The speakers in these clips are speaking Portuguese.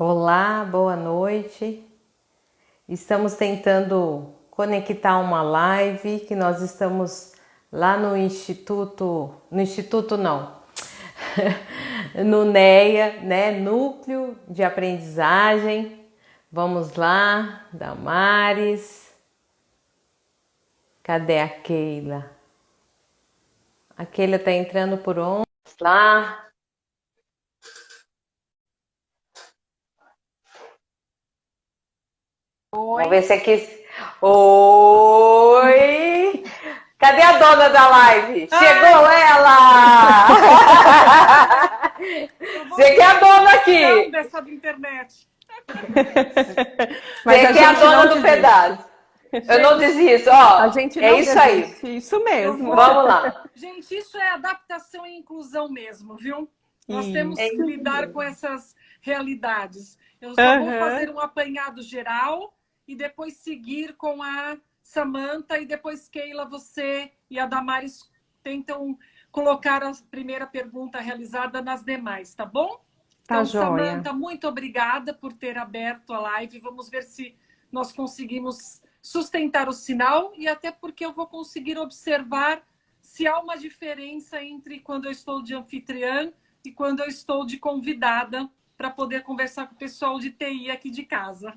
Olá, boa noite. Estamos tentando conectar uma live que nós estamos lá no Instituto não, no NEA, né? Núcleo de Aprendizagem. Vamos lá, Damares. Cadê a Keila? A Keila tá entrando por onde? Lá. Oi. Vamos ver se aqui. Oi! Cadê a dona da live? Chegou ela! Você que é a dona aqui! Dessa internet. Você que é a dona do pedaço. Eu não desisto, ó. A gente é não isso desiste, aí. isso mesmo. Vamos lá. Gente, isso é adaptação e inclusão mesmo, viu? Nós temos Isso. que lidar com essas realidades. Eu só vou fazer um apanhado geral e depois seguir com a Samantha e depois, Keila, você e a Damares tentam colocar a primeira pergunta realizada nas demais, tá bom? Tá Então, joia. Samantha, muito obrigada por ter aberto a live. Vamos ver se nós conseguimos sustentar o sinal e até porque eu vou conseguir observar se há uma diferença entre quando eu estou de anfitriã e quando eu estou de convidada para poder conversar com o pessoal de TI aqui de casa.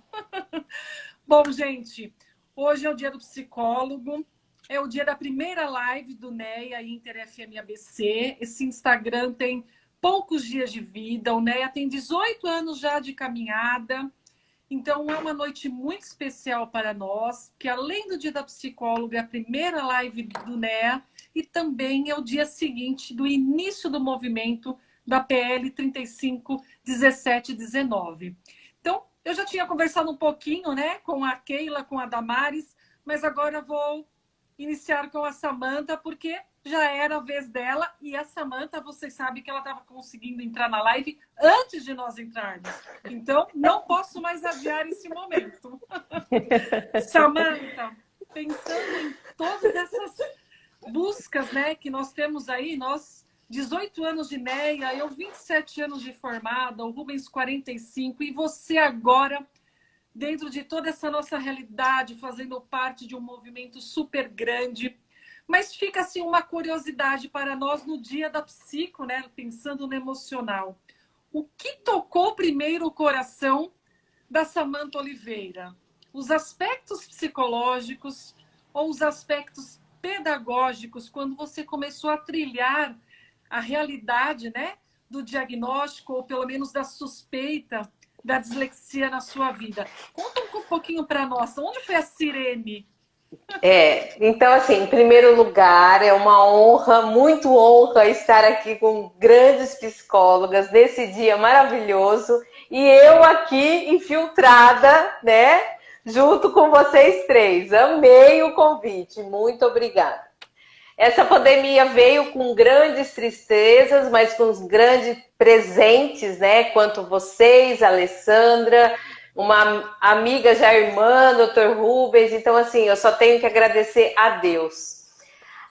Bom, gente, hoje é o dia do psicólogo, é o dia da primeira live do NEA Inter FM ABC. Esse Instagram tem poucos dias de vida, o NEA tem 18 anos já de caminhada. Então, é uma noite muito especial para nós, que além do Dia da Psicóloga, é a primeira live do NEA e também é o dia seguinte do início do movimento da PL 351719. Então, eu já tinha conversado um pouquinho, né, com a Keila, com a Damares, mas agora vou iniciar com a Samantha, porque já era a vez dela, e a Samantha, vocês sabem que ela estava conseguindo entrar na live antes de nós entrarmos. Então, não posso mais adiar esse momento. Samantha, pensando em todas essas buscas, né, que nós temos aí, nós 18 anos de NEA, eu 27 anos de formada, o Rubens 45, e você agora, dentro de toda essa nossa realidade, fazendo parte de um movimento super grande. Mas fica assim uma curiosidade para nós no dia da psico, né? Pensando no emocional. O que tocou primeiro o coração da Samantha Oliveira? Os aspectos psicológicos ou os aspectos pedagógicos, quando você começou a trilhar a realidade, né, do diagnóstico, ou pelo menos da suspeita da dislexia na sua vida? Conta um pouquinho para nós. Onde foi a sirene? Então, assim, em primeiro lugar, é uma honra, muito honra estar aqui com grandes psicólogas nesse dia maravilhoso e eu aqui infiltrada, né, junto com vocês três. Amei o convite, muito obrigada. Essa pandemia veio com grandes tristezas, mas com os grandes presentes, né, quanto vocês, Alessandra, uma amiga já irmã, Dr. Rubens, então assim, eu só tenho que agradecer a Deus.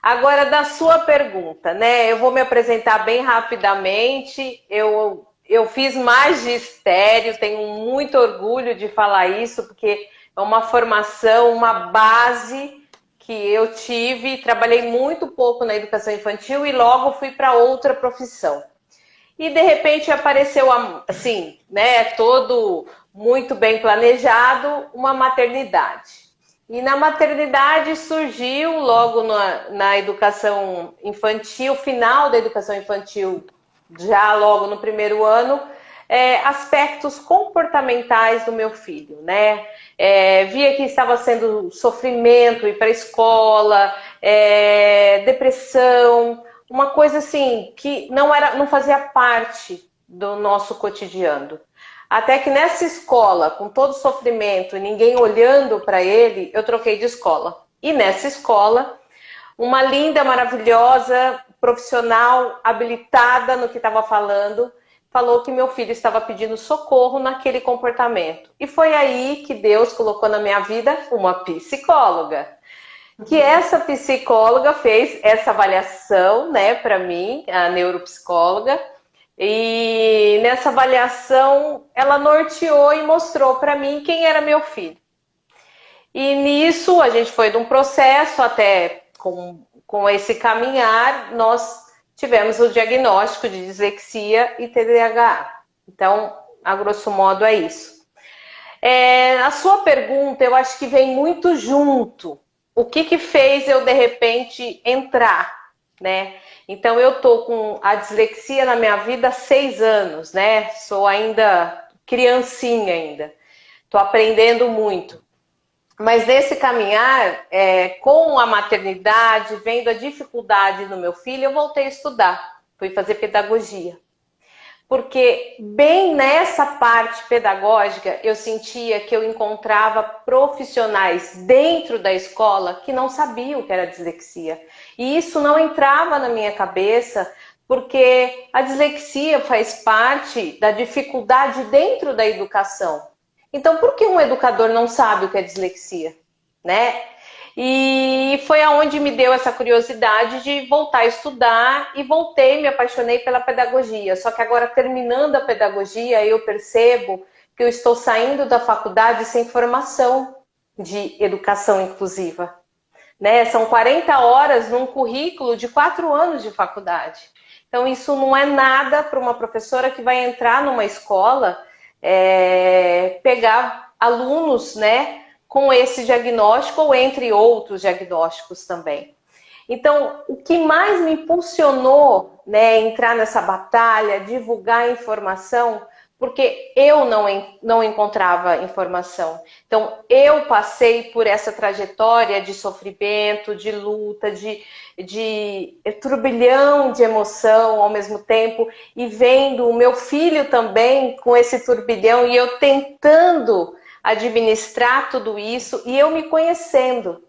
Agora, da sua pergunta, né, eu vou me apresentar bem rapidamente, eu fiz magistério, tenho muito orgulho de falar isso, porque é uma formação, uma base que eu tive, trabalhei muito pouco na educação infantil e logo fui para outra profissão. E de repente apareceu, assim, né, todo muito bem planejado, uma maternidade. E na maternidade surgiu logo na educação infantil, final da educação infantil, já logo no primeiro ano, aspectos comportamentais do meu filho, né? Via que estava sendo sofrimento, ir para a escola, depressão, uma coisa assim que não fazia parte do nosso cotidiano. Até que nessa escola, com todo o sofrimento, ninguém olhando para ele, eu troquei de escola. E nessa escola, uma linda, maravilhosa, profissional, habilitada no que estava falando, falou que meu filho estava pedindo socorro naquele comportamento. E foi aí que Deus colocou na minha vida uma psicóloga. Que essa psicóloga fez essa avaliação, né, para mim, a neuropsicóloga. E nessa avaliação, ela norteou e mostrou para mim quem era meu filho. E nisso, a gente foi de um processo até com esse caminhar, nós tivemos o diagnóstico de dislexia e TDAH. Então, a grosso modo, é isso. A sua pergunta, eu acho que vem muito junto. O que fez eu, de repente, entrar, né? Então, eu tô com a dislexia na minha vida há 6 anos, né? Sou ainda criancinha ainda. Tô aprendendo muito. Mas nesse caminhar, com a maternidade, vendo a dificuldade no meu filho, eu voltei a estudar. Fui fazer pedagogia. Porque bem nessa parte pedagógica, eu sentia que eu encontrava profissionais dentro da escola que não sabiam o que era dislexia. E isso não entrava na minha cabeça, porque a dislexia faz parte da dificuldade dentro da educação. Então, por que um educador não sabe o que é dislexia, né? E foi aonde me deu essa curiosidade de voltar a estudar e voltei, me apaixonei pela pedagogia. Só que agora, terminando a pedagogia, eu percebo que eu estou saindo da faculdade sem formação de educação inclusiva, né? São 40 horas num currículo de 4 anos de faculdade. Então, isso não é nada para uma professora que vai entrar numa escola, pegar alunos, né, com esse diagnóstico ou entre outros diagnósticos também. Então, o que mais me impulsionou, né, entrar nessa batalha, divulgar a informação, porque eu não encontrava informação. Então, eu passei por essa trajetória de sofrimento, de luta, de turbilhão de emoção ao mesmo tempo, e vendo o meu filho também com esse turbilhão, e eu tentando administrar tudo isso, e eu me conhecendo.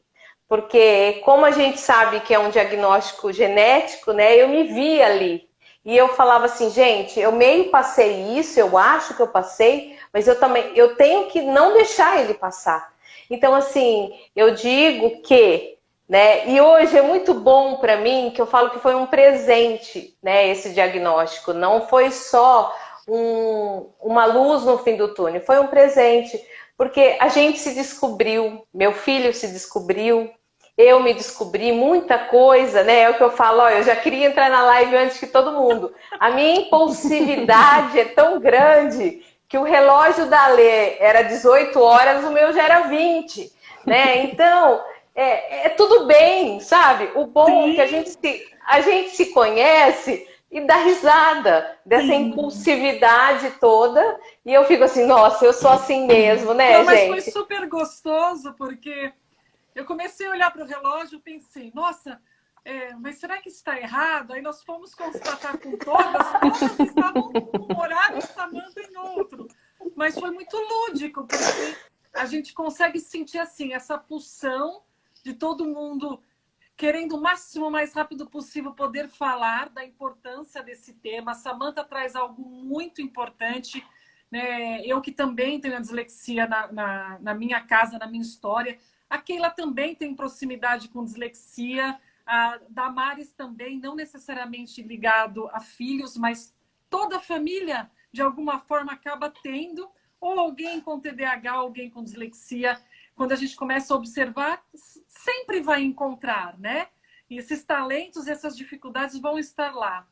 Porque como a gente sabe que é um diagnóstico genético, né, eu me vi ali. E eu falava assim, gente, eu meio passei isso, eu acho que eu passei, mas eu tenho que não deixar ele passar. Então, assim, eu digo que, né, e hoje é muito bom para mim, que eu falo que foi um presente, né, esse diagnóstico. Não foi só uma luz no fim do túnel, foi um presente, porque a gente se descobriu, meu filho se descobriu, eu me descobri muita coisa, né? É o que eu falo, ó, eu já queria entrar na live antes que todo mundo. A minha impulsividade é tão grande que o relógio da Lê era 18 horas, o meu já era 20, né? Então, é tudo bem, sabe? O bom é que a gente se conhece e dá risada dessa impulsividade toda. E eu fico assim, nossa, eu sou assim mesmo, né, não, mas gente? foi super gostoso, porque eu comecei a olhar para o relógio e pensei, nossa, mas será que está errado? Aí nós fomos constatar com todas estavam num horário e Samantha em outro. Mas foi muito lúdico, porque a gente consegue sentir assim, essa pulsão de todo mundo querendo o máximo mais rápido possível poder falar da importância desse tema. A Samantha traz algo muito importante, né? Eu que também tenho a dislexia na minha casa, na minha história. A Keila também tem proximidade com dislexia. A Damares também, não necessariamente ligado a filhos, mas toda a família, de alguma forma, acaba tendo ou alguém com TDAH, alguém com dislexia. Quando a gente começa a observar, sempre vai encontrar, né? E esses talentos, essas dificuldades vão estar lá.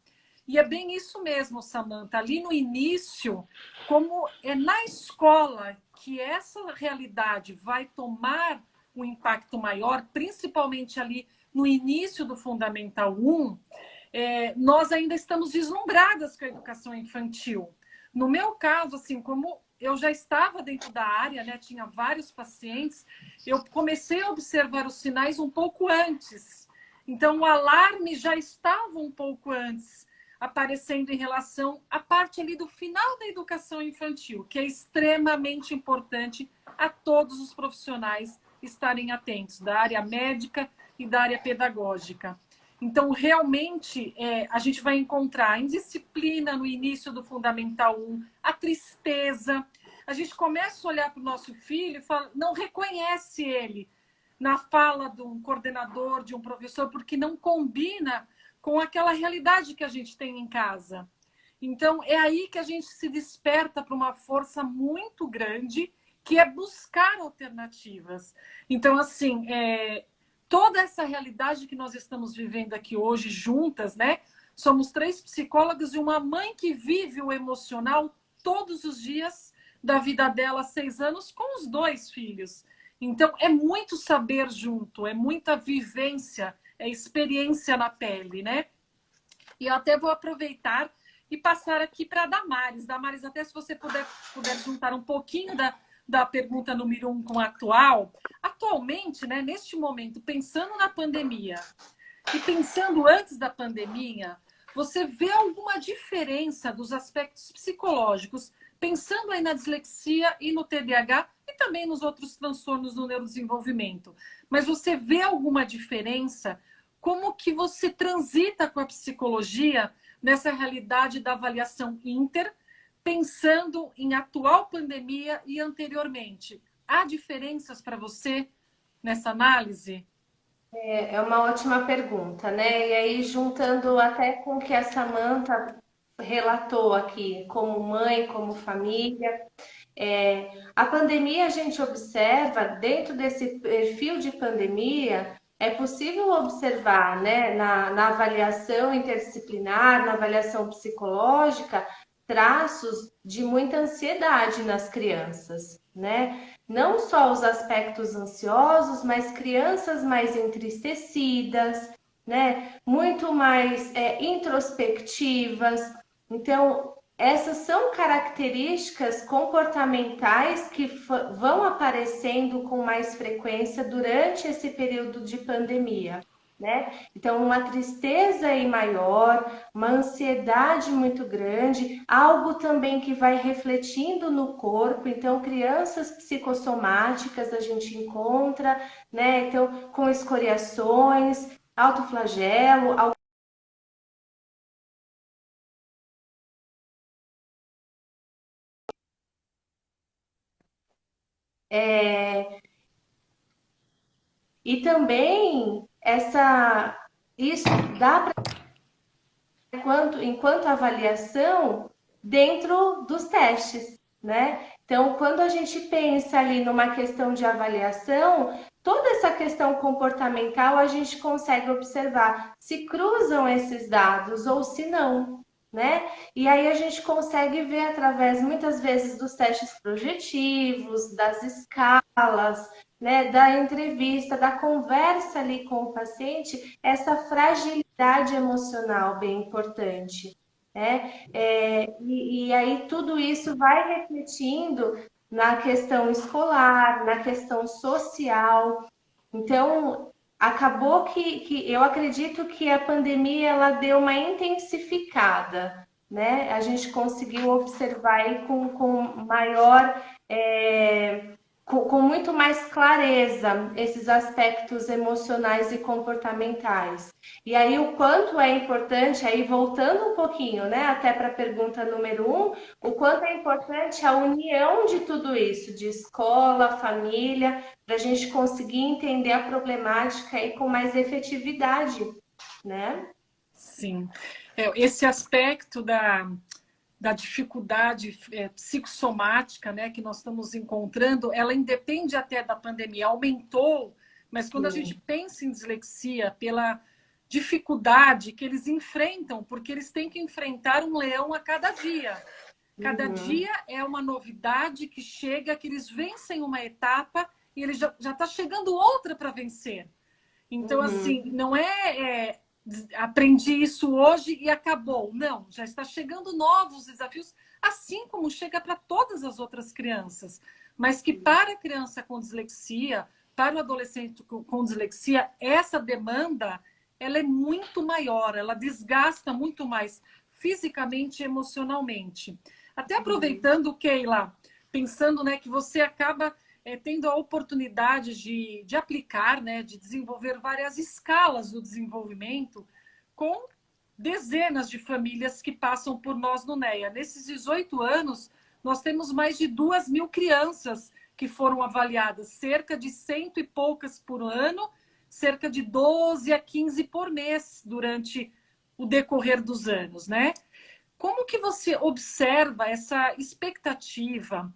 E é bem isso mesmo, Samantha. Ali no início, como é na escola que essa realidade vai tomar um impacto maior, principalmente ali no início do Fundamental 1, nós ainda estamos deslumbradas com a educação infantil. No meu caso, assim, como eu já estava dentro da área, né, tinha vários pacientes, eu comecei a observar os sinais um pouco antes. Então, o alarme já estava um pouco antes aparecendo em relação à parte ali do final da educação infantil, que é extremamente importante a todos os profissionais estarem atentos, da área médica e da área pedagógica. Então, realmente, a gente vai encontrar a indisciplina no início do Fundamental 1, a tristeza. A gente começa a olhar para o nosso filho e fala, não reconhece ele na fala de um coordenador, de um professor, porque não combina com aquela realidade que a gente tem em casa. Então, é aí que a gente se desperta para uma força muito grande, que é buscar alternativas. Então, assim, toda essa realidade que nós estamos vivendo aqui hoje juntas, né? Somos 3 psicólogas e uma mãe que vive o emocional todos os dias da vida dela, 6 anos, com os 2 filhos. Então, é muito saber junto, é muita vivência, é experiência na pele, né? E eu até vou aproveitar e passar aqui para a Damares. Damares, até se você puder juntar um pouquinho da pergunta número 1 com a atual. Atualmente, né, neste momento, pensando na pandemia e pensando antes da pandemia, você vê alguma diferença dos aspectos psicológicos, pensando aí na dislexia e no TDAH e também nos outros transtornos do neurodesenvolvimento. Mas você vê alguma diferença? Como que você transita com a psicologia nessa realidade da avaliação inter, pensando em atual pandemia e anteriormente? Há diferenças para você nessa análise? É uma ótima pergunta, né? E aí, juntando até com o que a Samantha relatou aqui, como mãe, como família, a pandemia a gente observa, dentro desse perfil de pandemia, é possível observar, né, na avaliação interdisciplinar, na avaliação psicológica, traços de muita ansiedade nas crianças, né? Não só os aspectos ansiosos, mas crianças mais entristecidas, né? Muito mais introspectivas. Então, essas são características comportamentais que vão aparecendo com mais frequência durante esse período de pandemia, né? Então, uma tristeza aí maior, uma ansiedade muito grande, algo também que vai refletindo no corpo. Então, crianças psicossomáticas a gente encontra, né? Então, com escoriações, autoflagelo, é, e também isso dá para enquanto avaliação dentro dos testes, né? Então, quando a gente pensa ali numa questão de avaliação, toda essa questão comportamental a gente consegue observar se cruzam esses dados ou se não, né? E aí a gente consegue ver através, muitas vezes, dos testes projetivos, das escalas, né, da entrevista, da conversa ali com o paciente, essa fragilidade emocional bem importante, né? E aí tudo isso vai refletindo na questão escolar, na questão social. Então, acabou que eu acredito que a pandemia ela deu uma intensificada, né? A gente conseguiu observar aí com maior, com muito mais clareza esses aspectos emocionais e comportamentais. E aí o quanto é importante, aí voltando um pouquinho, né, até para a pergunta número 1, o quanto é importante a união de tudo isso, de escola, família, para a gente conseguir entender a problemática aí com mais efetividade, né? Sim. Esse aspecto da dificuldade psicossomática, né, que nós estamos encontrando, ela independe até da pandemia, aumentou, mas quando a gente pensa em dislexia, pela dificuldade que eles enfrentam, porque eles têm que enfrentar um leão a cada dia. Cada dia é uma novidade que chega, que eles vencem uma etapa e eles já está chegando outra para vencer. Então, assim, não aprendi isso hoje e acabou. Não, já está chegando novos desafios, assim como chega para todas as outras crianças. Mas que para a criança com dislexia, para o adolescente com dislexia, essa demanda ela é muito maior, ela desgasta muito mais fisicamente e emocionalmente. Até aproveitando, Keila, pensando, né, que você acaba tendo a oportunidade de aplicar, né, de desenvolver várias escalas do desenvolvimento com dezenas de famílias que passam por nós no NEA. Nesses 18 anos, nós temos mais de 2.000 crianças que foram avaliadas, cerca de 100 e poucas por ano, cerca de 12 a 15 por mês durante o decorrer dos anos, né? como que você observa essa expectativa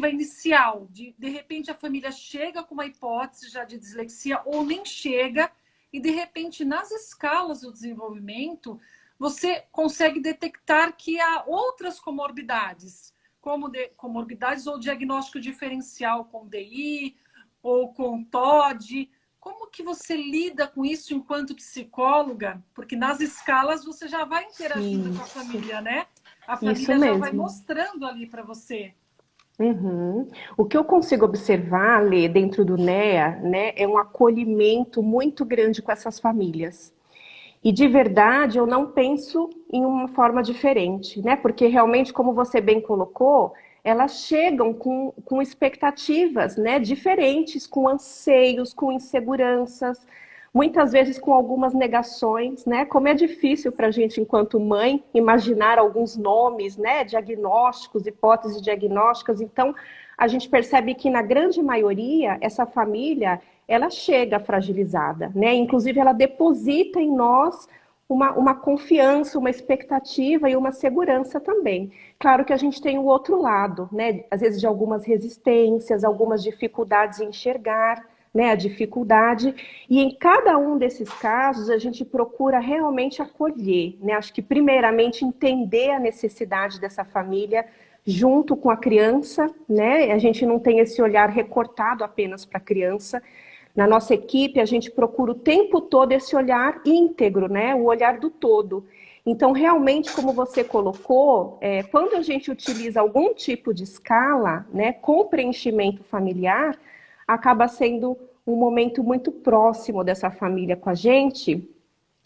inicial de repente a família chega com uma hipótese já de dislexia ou nem chega e de repente nas escalas do desenvolvimento você consegue detectar que há outras comorbidades, como comorbidades ou diagnóstico diferencial com DI ou com TOD. Como que você lida com isso enquanto psicóloga? Porque nas escalas você já vai interagindo com a família, né? A família já vai mostrando ali para você. Uhum. O que eu consigo observar, Lê, dentro do NEA, né, é um acolhimento muito grande com essas famílias. E de verdade, eu não penso em uma forma diferente, né? Porque realmente, como você bem colocou, elas chegam com expectativas, né, diferentes, com anseios, com inseguranças, muitas vezes com algumas negações, né? Como é difícil para a gente, enquanto mãe, imaginar alguns nomes, né, diagnósticos, hipóteses diagnósticas. Então, a gente percebe que, na grande maioria, essa família ela chega fragilizada, né? Inclusive, ela deposita em nós uma confiança, uma expectativa e uma segurança também. Claro que a gente tem o outro lado, né? Às vezes de algumas resistências, algumas dificuldades em enxergar, né? A dificuldade. E em cada um desses casos, a gente procura realmente acolher, né? Acho que, primeiramente, entender a necessidade dessa família junto com a criança, né? A gente não tem esse olhar recortado apenas para a criança. Na nossa equipe, a gente procura o tempo todo esse olhar íntegro, né? O olhar do todo. Então, realmente, como você colocou, quando a gente utiliza algum tipo de escala, né, com preenchimento familiar, acaba sendo um momento muito próximo dessa família com a gente.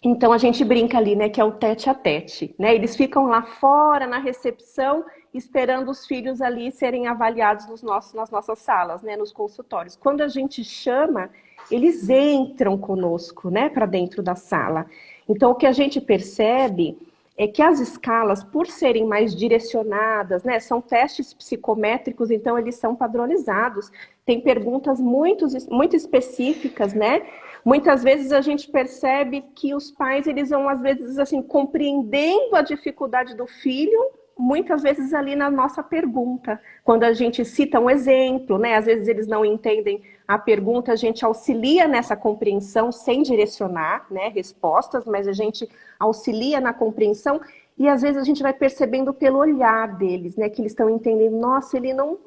Então, a gente brinca ali, né, que é o tete a tete, né? Eles ficam lá fora, na recepção, esperando os filhos ali serem avaliados nas nossas salas, né, nos consultórios. Quando a gente chama, eles entram conosco, né, para dentro da sala. Então, o que a gente percebe é que as escalas, por serem mais direcionadas, né, são testes psicométricos, então eles são padronizados. Tem perguntas muito específicas, né? Muitas vezes a gente percebe que os pais, eles vão, às vezes, assim, compreendendo a dificuldade do filho, muitas vezes ali na nossa pergunta. Quando a gente cita um exemplo, né? Às vezes eles não entendem a pergunta, a gente auxilia nessa compreensão sem direcionar, né, respostas, mas a gente auxilia na compreensão e às vezes a gente vai percebendo pelo olhar deles, né, que eles estão entendendo, nossa, ele não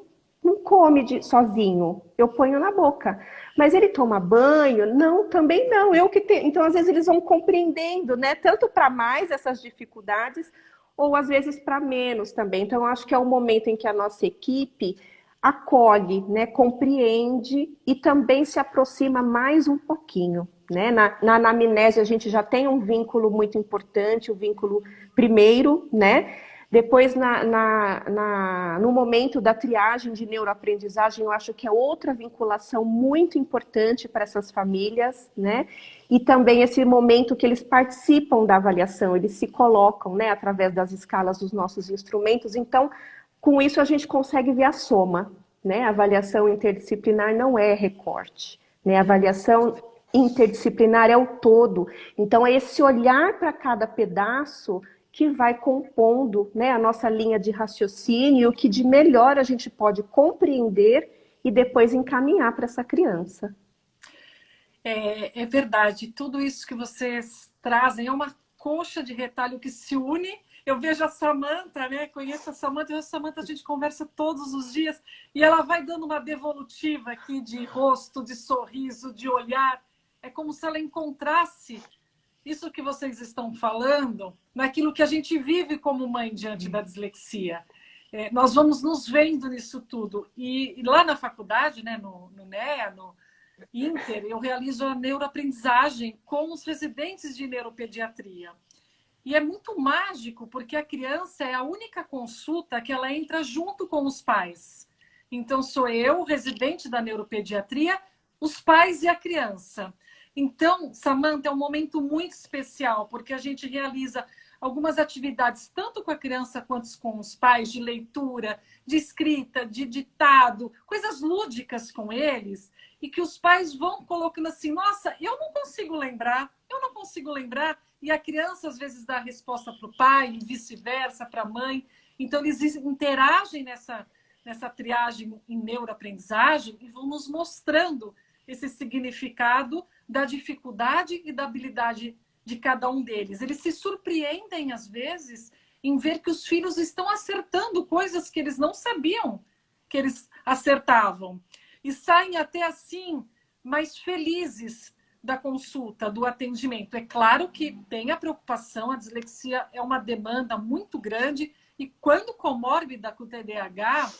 come sozinho, eu ponho na boca. Mas ele toma banho? Não, também não. Eu que tenho. Então, às vezes, eles vão compreendendo, né? Tanto para mais essas dificuldades, ou às vezes para menos também. Então, eu acho que é o momento em que a nossa equipe acolhe, né? Compreende e também se aproxima mais um pouquinho. Né? Na anamnese, a gente já tem um vínculo muito importante, o vínculo primeiro, né? Depois, no momento da triagem de neuroaprendizagem, eu acho que é outra vinculação muito importante para essas famílias, né? E também esse momento que eles participam da avaliação, eles se colocam, né, através das escalas dos nossos instrumentos. Então, com isso, a gente consegue ver a soma, né? A avaliação interdisciplinar não é recorte, né? A avaliação interdisciplinar é o todo. Então, é esse olhar para cada pedaço que vai compondo, né, a nossa linha de raciocínio, o que de melhor a gente pode compreender e depois encaminhar para essa criança. É verdade, tudo isso que vocês trazem é uma coxa de retalho que se une. Eu vejo a Samantha, né? Conheço a Samantha, a gente conversa todos os dias e ela vai dando uma devolutiva aqui de rosto, de sorriso, de olhar. É como se ela encontrasse isso que vocês estão falando naquilo que a gente vive como mãe diante da dislexia. Nós vamos nos vendo nisso tudo. E lá na faculdade, né, no NEA, no Inter, eu realizo a neuroaprendizagem com os residentes de neuropediatria. E é muito mágico, porque a criança é a única consulta que ela entra junto com os pais. Então, sou eu, residente da neuropediatria, os pais e a criança. Então, Samantha, é um momento muito especial, porque a gente realiza algumas atividades, tanto com a criança quanto com os pais, de leitura, de escrita, de ditado, coisas lúdicas com eles, e que os pais vão colocando assim, nossa, eu não consigo lembrar, e a criança às vezes dá a resposta para o pai, e vice-versa, para a mãe. Então, eles interagem nessa triagem em neuroaprendizagem e vão nos mostrando esse significado da dificuldade e da habilidade de cada um deles. Eles se surpreendem, às vezes, em ver que os filhos estão acertando coisas que eles não sabiam que eles acertavam. E saem até assim mais felizes da consulta, do atendimento. É claro que tem a preocupação, a dislexia é uma demanda muito grande e quando comórbida com o TDAH,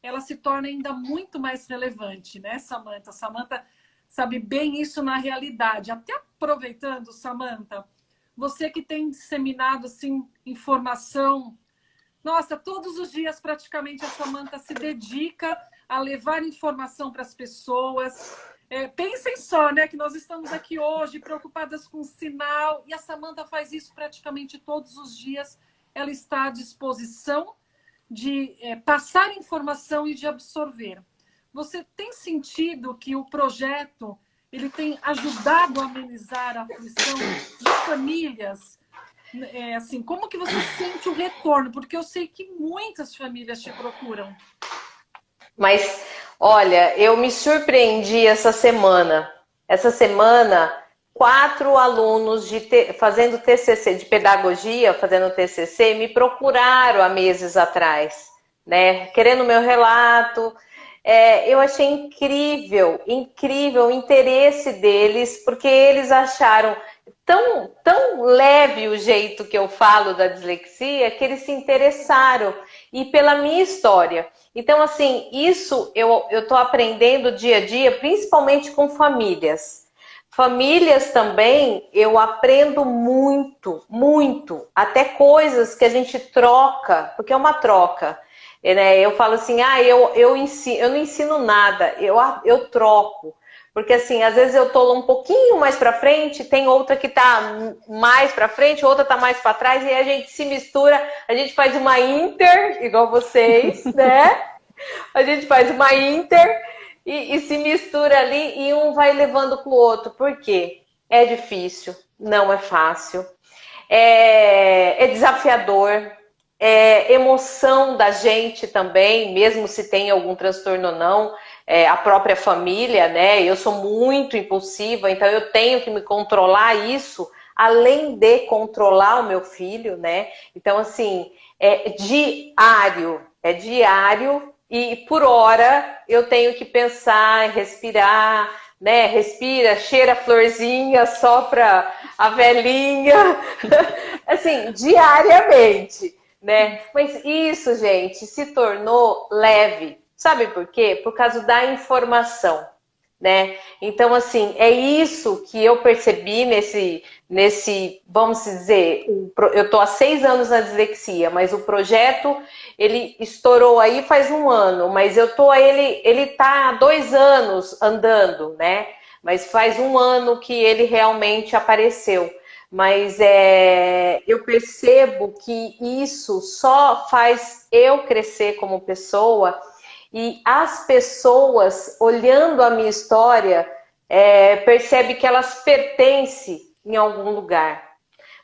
ela se torna ainda muito mais relevante, né, Samantha? Samantha sabe bem isso na realidade. Até aproveitando, Samantha, você que tem disseminado assim, informação, nossa, todos os dias praticamente a Samantha se dedica a levar informação para as pessoas. Pensem só, né, que nós estamos aqui hoje preocupadas com o sinal e a Samantha faz isso praticamente todos os dias. Ela está à disposição de passar informação e de absorver. Você tem sentido que o projeto ele tem ajudado a amenizar a aflição de famílias? Assim, como que você sente o retorno? Porque eu sei que muitas famílias te procuram. Mas, olha, eu me surpreendi essa semana. Essa semana, 4 alunos fazendo TCC, de pedagogia, fazendo TCC, me procuraram há meses atrás, né? Querendo meu relato. Eu achei incrível o interesse deles, porque eles acharam tão leve o jeito que eu falo da dislexia, que eles se interessaram, e pela minha história. Então, assim, isso eu estou aprendendo dia a dia, principalmente com famílias. Famílias também, eu aprendo muito, muito, até coisas que a gente troca, porque é uma troca. Eu falo assim, eu não ensino nada, eu troco. Porque assim, às vezes eu tô um pouquinho mais para frente, tem outra que tá mais para frente, outra tá mais para trás, e a gente se mistura, a gente faz uma inter, igual vocês, né? A gente faz uma inter e se mistura ali e um vai levando com o outro. Por quê? É difícil, não é fácil, é desafiador. Emoção da gente também, mesmo se tem algum transtorno ou não, a própria família, né? Eu sou muito impulsiva, então eu tenho que me controlar isso, além de controlar o meu filho, né? Então, assim, é diário e por hora eu tenho que pensar, respirar, né? Respira, cheira a florzinha, sopra a velhinha, assim, diariamente. Né? Mas isso, gente, se tornou leve. Sabe por quê? Por causa da informação, né? Então, assim, é isso que eu percebi nesse, vamos dizer, eu tô há 6 anos na dislexia, mas o projeto, ele estourou aí faz 1 ano, mas ele tá há 2 anos andando, né? Mas faz 1 ano que ele realmente apareceu. Mas eu percebo que isso só faz eu crescer como pessoa, e as pessoas, olhando a minha história, percebem que elas pertencem em algum lugar.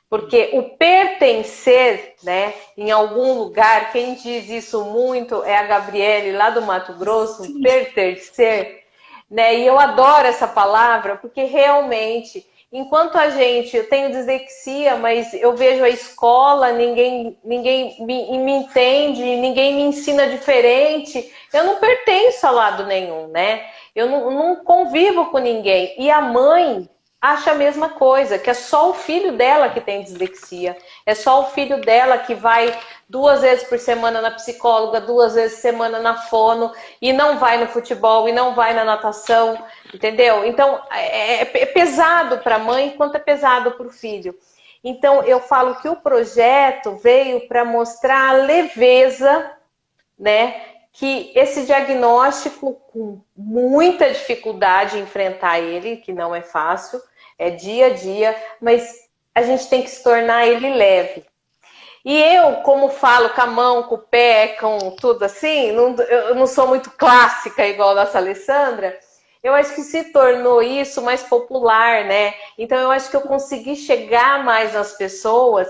Porque o pertencer, né, em algum lugar, quem diz isso muito é a Gabriele, lá do Mato Grosso, pertencer, né? E eu adoro essa palavra, porque realmente... Enquanto eu tenho dislexia, mas eu vejo a escola, ninguém me entende, ninguém me ensina diferente, eu não pertenço a lado nenhum, né? Eu não convivo com ninguém. E a mãe acha a mesma coisa, que é só o filho dela que tem dislexia, é só o filho dela que vai 2 vezes por semana na psicóloga, 2 vezes por semana na fono, e não vai no futebol, e não vai na natação, entendeu? Então, é pesado para a mãe, quanto é pesado para o filho. Então, eu falo que o projeto veio para mostrar a leveza, né? Que esse diagnóstico, com muita dificuldade em enfrentar ele, que não é fácil, é dia a dia, mas a gente tem que se tornar ele leve. E eu, como falo com a mão, com o pé, com tudo assim, eu não sou muito clássica igual a nossa Alessandra, eu acho que se tornou isso mais popular, né? Então eu acho que eu consegui chegar mais nas pessoas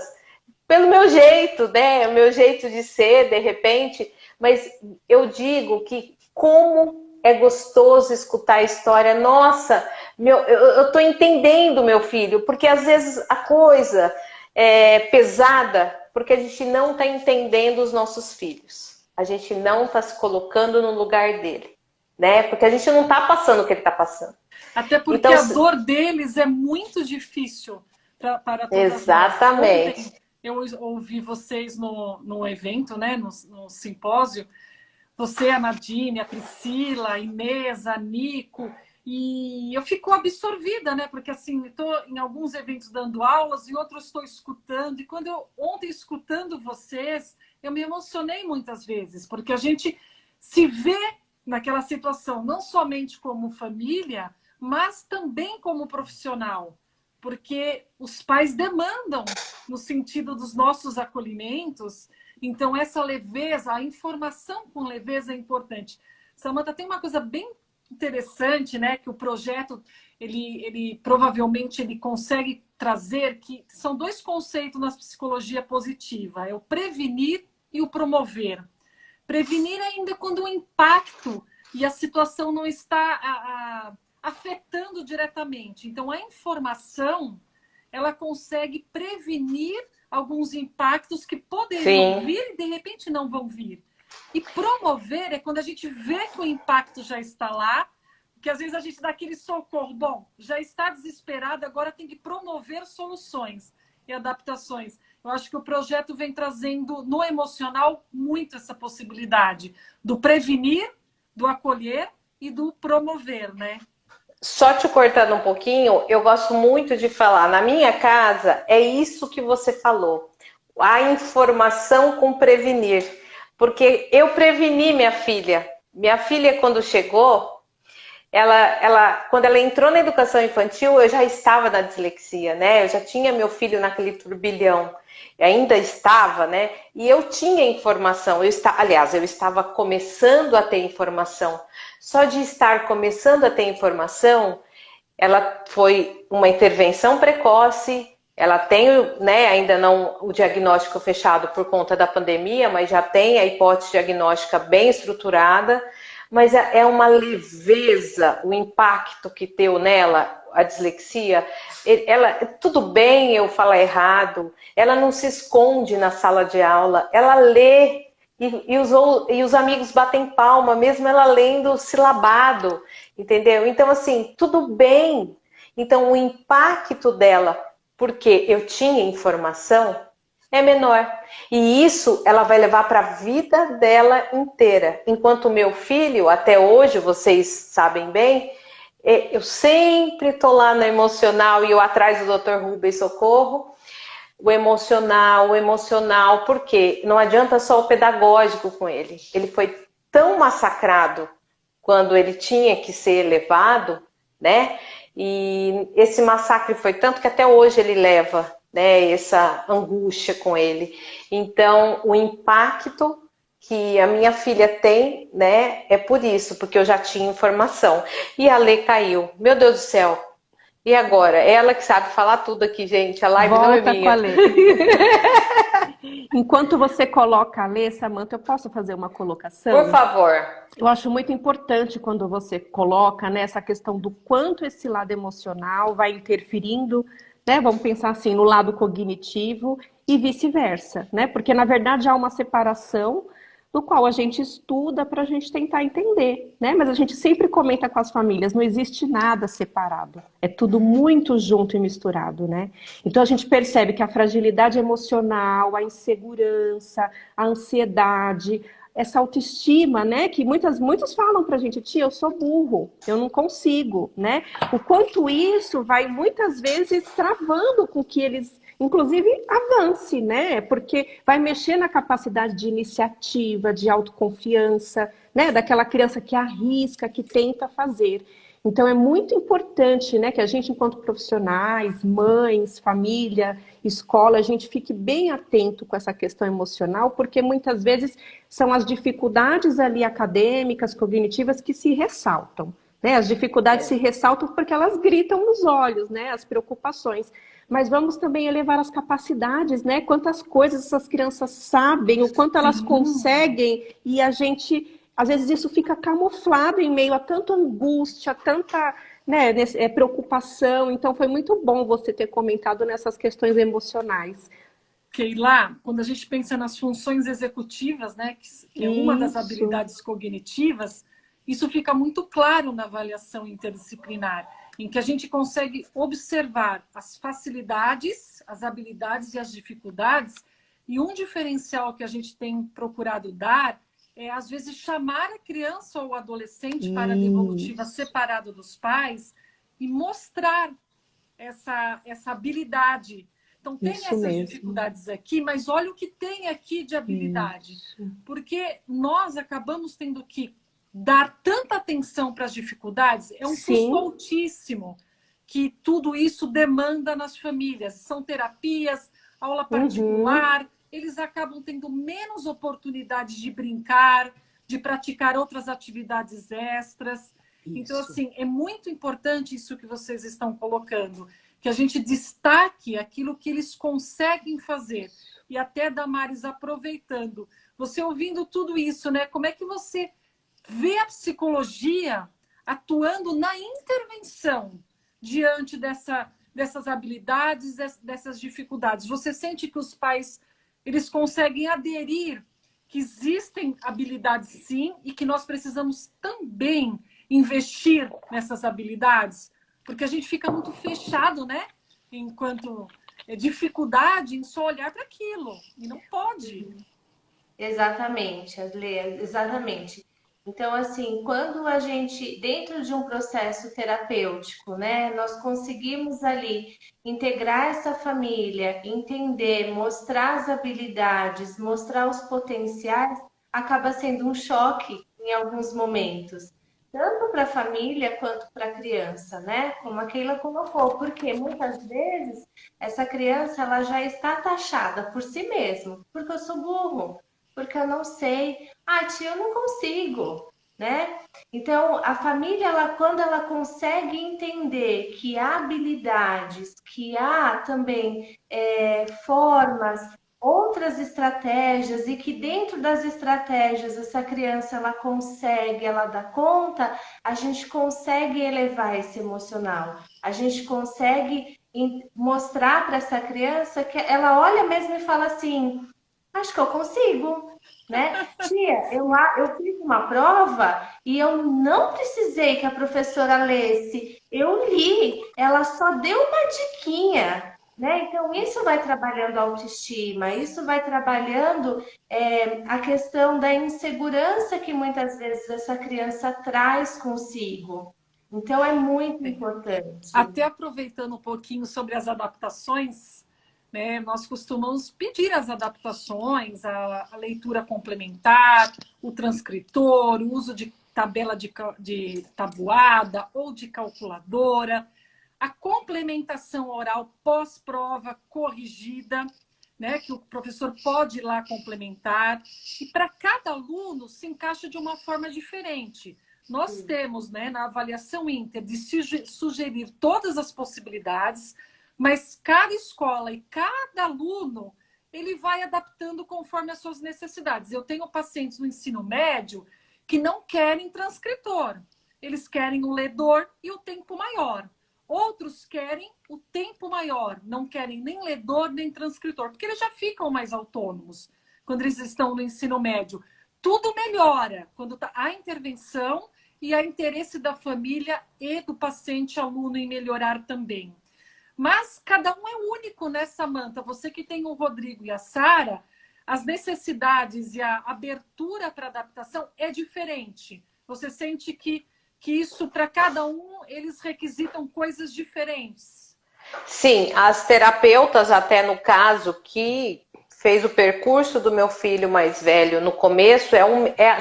pelo meu jeito, né? O meu jeito de ser, de repente. Mas eu digo que como é gostoso escutar a história. Nossa, eu tô entendendo meu filho, porque às vezes a coisa é pesada, porque a gente não está entendendo os nossos filhos. A gente não está se colocando no lugar dele, né? Porque a gente não está passando o que ele está passando. Até porque então, a dor deles é muito difícil para todas exatamente. nós. Ontem eu ouvi vocês no evento, né? No simpósio. Você, a Nadine, a Priscila, a Inês, a Nico. E eu fico absorvida, né? Porque assim, estou em alguns eventos dando aulas, em outros estou escutando. E ontem escutando vocês, eu me emocionei muitas vezes, porque a gente se vê naquela situação, não somente como família, mas também como profissional. Porque os pais demandam no sentido dos nossos acolhimentos. Então, essa leveza, a informação com leveza é importante. Samantha, tem uma coisa bem interessante, né? Que o projeto, ele provavelmente ele consegue trazer, que são dois conceitos na psicologia positiva. É o prevenir e o promover. Prevenir ainda quando o impacto e a situação não está afetando diretamente. Então, a informação, ela consegue prevenir alguns impactos que poderiam vir e de repente não vão vir. E promover é quando a gente vê que o impacto já está lá, que às vezes a gente dá aquele socorro. Bom, já está desesperado, agora tem que promover soluções e adaptações. Eu acho que o projeto vem trazendo no emocional muito essa possibilidade do prevenir, do acolher e do promover, né? Só te cortando um pouquinho, eu gosto muito de falar, na minha casa, é isso que você falou, a informação com prevenir, porque eu preveni minha filha. Minha filha, quando chegou, quando ela entrou na educação infantil, eu já estava na dislexia, né? Eu já tinha meu filho naquele turbilhão, ainda estava, né? E eu tinha informação, aliás, eu estava começando a ter informação. Só de estar começando a ter informação, ela foi uma intervenção precoce, ela tem, né, ainda não o diagnóstico fechado por conta da pandemia, mas já tem a hipótese diagnóstica bem estruturada, mas é uma leveza o impacto que deu nela, a dislexia. Tudo bem eu falar errado, ela não se esconde na sala de aula, ela lê e os amigos batem palma, mesmo ela lendo silabado, entendeu? Então, assim, tudo bem. Então, o impacto dela, porque eu tinha informação, é menor. E isso ela vai levar para a vida dela inteira. Enquanto o meu filho, até hoje, vocês sabem bem, eu sempre estou lá no emocional e eu atrás do Dr. Rubens Socorro. O emocional, porque não adianta só o pedagógico com ele. Ele foi tão massacrado quando ele tinha que ser levado, né? E esse massacre foi tanto que até hoje ele leva, né, essa angústia com ele. Então, o impacto que a minha filha tem, né, é por isso, porque eu já tinha informação. E a Lê caiu. Meu Deus do céu. E agora? Ela que sabe falar tudo aqui, gente. A live não é minha. Com a Lê. Enquanto você coloca a Lê, Samantha, eu posso fazer uma colocação? Por favor. Eu acho muito importante quando você coloca, né, essa questão do quanto esse lado emocional vai interferindo, né? Vamos pensar assim, no lado cognitivo e vice-versa, né? Porque, na verdade, há uma separação do qual a gente estuda para a gente tentar entender, né? Mas a gente sempre comenta com as famílias, não existe nada separado, é tudo muito junto e misturado, né? Então a gente percebe que a fragilidade emocional, a insegurança, a ansiedade, essa autoestima, né? Que muitos falam pra gente, tia, eu sou burro, eu não consigo, né? O quanto isso vai muitas vezes travando com que eles inclusive avance, né? Porque vai mexer na capacidade de iniciativa, de autoconfiança, né? Daquela criança que arrisca, que tenta fazer. Então é muito importante, né, que a gente, enquanto profissionais, mães, família, escola, a gente fique bem atento com essa questão emocional, porque muitas vezes são as dificuldades ali acadêmicas, cognitivas que se ressaltam, né? As dificuldades se ressaltam porque elas gritam nos olhos, né? As preocupações. Mas vamos também elevar as capacidades, né? Quantas coisas essas crianças sabem, o quanto elas conseguem, e a gente, às vezes, isso fica camuflado em meio a tanta angústia, tanta, né, preocupação. Então, foi muito bom você ter comentado nessas questões emocionais. Keila, quando a gente pensa nas funções executivas, né, que é uma das habilidades cognitivas, isso fica muito claro na avaliação interdisciplinar, em que a gente consegue observar as facilidades, as habilidades e as dificuldades, e um diferencial que a gente tem procurado dar é, às vezes, chamar a criança ou o adolescente para a devolutiva separado dos pais e mostrar essa habilidade. Então, tem essas dificuldades aqui, mas olha o que tem aqui de habilidade. Porque nós acabamos tendo que dar tanta atenção para as dificuldades, é um custo altíssimo que tudo isso demanda nas famílias. São terapias, aula particular, eles acabam tendo menos oportunidades de brincar, de praticar outras atividades extras. Então, assim, é muito importante isso que vocês estão colocando, que a gente destaque aquilo que eles conseguem fazer. E até, Damares, aproveitando, você ouvindo tudo isso, né? Como é que você vê a psicologia atuando na intervenção diante dessas habilidades, dessas dificuldades? Você sente que os pais, eles conseguem aderir que existem habilidades sim e que nós precisamos também investir nessas habilidades? Porque a gente fica muito fechado, né? Enquanto dificuldade em só olhar para aquilo. E não pode. Exatamente, Adlê, exatamente. Então, assim, quando a gente, dentro de um processo terapêutico, né, nós conseguimos ali integrar essa família, entender, mostrar as habilidades, mostrar os potenciais, acaba sendo um choque em alguns momentos, tanto para a família quanto para a criança, né? Como a Keila colocou, porque muitas vezes essa criança ela já está taxada por si mesma, porque eu sou burro, porque eu não sei. Ah, tia, eu não consigo, né? Então, a família, ela, quando ela consegue entender que há habilidades, que há também formas, outras estratégias, e que dentro das estratégias essa criança ela consegue, ela dá conta, a gente consegue elevar esse emocional, a gente consegue mostrar para essa criança que ela olha mesmo e fala assim: acho que eu consigo, né? Tia, eu fiz uma prova e eu não precisei que a professora lesse. Eu li, ela só deu uma diquinha, né? Então, isso vai trabalhando a autoestima, isso vai trabalhando a questão da insegurança que muitas vezes essa criança traz consigo. Então, é muito importante. Até aproveitando um pouquinho sobre as adaptações, né, nós costumamos pedir as adaptações, a leitura complementar, o transcritor, o uso de tabela de tabuada ou de calculadora, a complementação oral pós-prova corrigida, né, que o professor pode ir lá complementar. E para cada aluno se encaixa de uma forma diferente. Nós temos, né, na avaliação Inter, de sugerir todas as possibilidades, mas cada escola e cada aluno, ele vai adaptando conforme as suas necessidades. Eu tenho pacientes no ensino médio que não querem transcritor. Eles querem o ledor e o tempo maior. Outros querem o tempo maior, não querem nem ledor nem transcritor, porque eles já ficam mais autônomos quando eles estão no ensino médio. Tudo melhora quando há intervenção e há interesse da família e do paciente aluno em melhorar também. Mas cada um é único, né, Samanta? Você que tem o Rodrigo e a Sara, as necessidades e a abertura para adaptação é diferente. Você sente que isso, para cada um, eles requisitam coisas diferentes? Sim, as terapeutas, até no caso, que fez o percurso do meu filho mais velho no começo,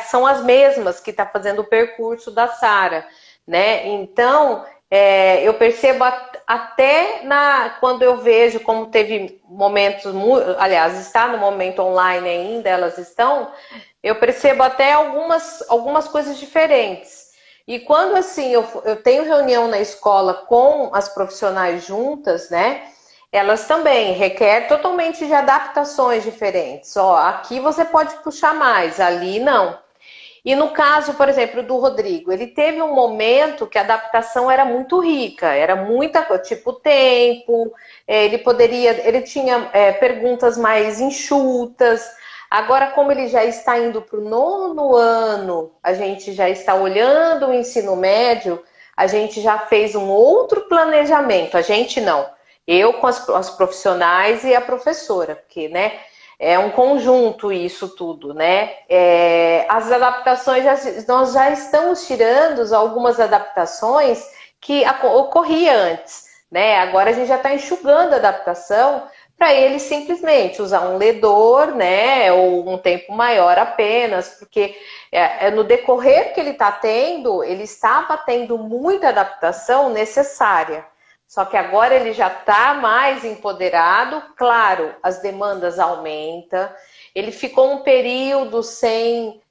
são as mesmas que está fazendo o percurso da Sara, né? Então, eu percebo até quando eu vejo como teve momentos, aliás, está no momento online ainda, elas estão, eu percebo até algumas coisas diferentes. E quando assim eu tenho reunião na escola com as profissionais juntas, né? Elas também requer totalmente de adaptações diferentes. Ó, aqui você pode puxar mais, ali não. E no caso, por exemplo, do Rodrigo, ele teve um momento que a adaptação era muito rica, era muita coisa, tipo tempo, ele tinha perguntas mais enxutas. Agora, como ele já está indo para o 9º ano, a gente já está olhando o ensino médio, a gente já fez um outro planejamento. A gente não, eu com as profissionais e a professora, porque, né? É um conjunto isso tudo, né? As adaptações, nós já estamos tirando algumas adaptações que ocorria antes, né? Agora a gente já está enxugando a adaptação para ele simplesmente usar um ledor, né? Ou um tempo maior apenas, porque no decorrer que ele está tendo, ele estava tendo muita adaptação necessária. Só que agora ele já está mais empoderado, claro, as demandas aumentam. Ele ficou um período sem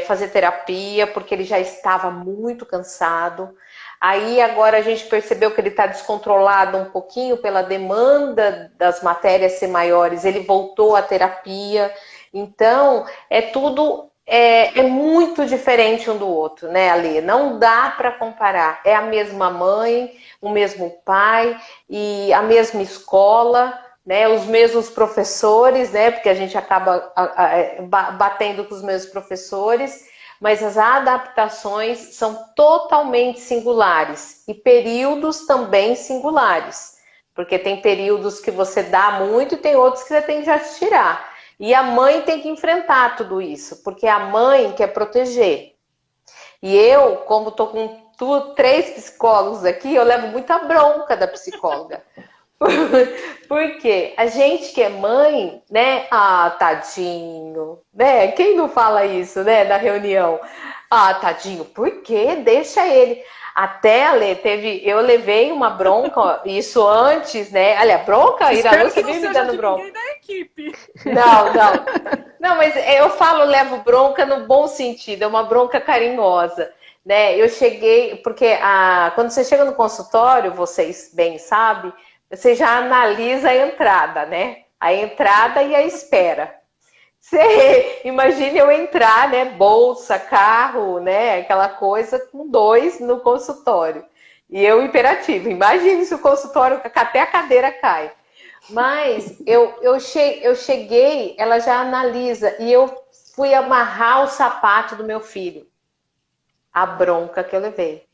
fazer terapia, porque ele já estava muito cansado. Aí agora a gente percebeu que ele está descontrolado um pouquinho pela demanda das matérias ser maiores, ele voltou à terapia. Então, é muito diferente um do outro, né, Ale? Não dá para comparar. É a mesma mãe, o mesmo pai e a mesma escola, né? Os mesmos professores, né? Porque a gente acaba batendo com os mesmos professores, mas as adaptações são totalmente singulares e períodos também singulares, porque tem períodos que você dá muito e tem outros que você tem que já tirar. E a mãe tem que enfrentar tudo isso, porque a mãe quer proteger. E eu, como estou com 3 psicólogos aqui, eu levo muita bronca da psicóloga. Porque a gente que é mãe, né? Ah, tadinho, né? Quem não fala isso, né? Na reunião. Ah, tadinho, por quê? Deixa ele. Até, Ale, eu levei uma bronca, isso antes, né? Olha, bronca, Ira, você vive me dando bronca. Ninguém da equipe. Não, não. Não, mas eu falo, levo bronca no bom sentido, é uma bronca carinhosa, né? Eu cheguei, porque quando você chega no consultório, vocês bem sabem, você já analisa a entrada, né? A entrada e a espera. Você imagina eu entrar, né? Bolsa, carro, né? Aquela coisa com 2 no consultório. E eu imperativo. Imagine se o consultório, até a cadeira cai. Mas eu cheguei, ela já analisa. E eu fui amarrar o sapato do meu filho. A bronca que eu levei.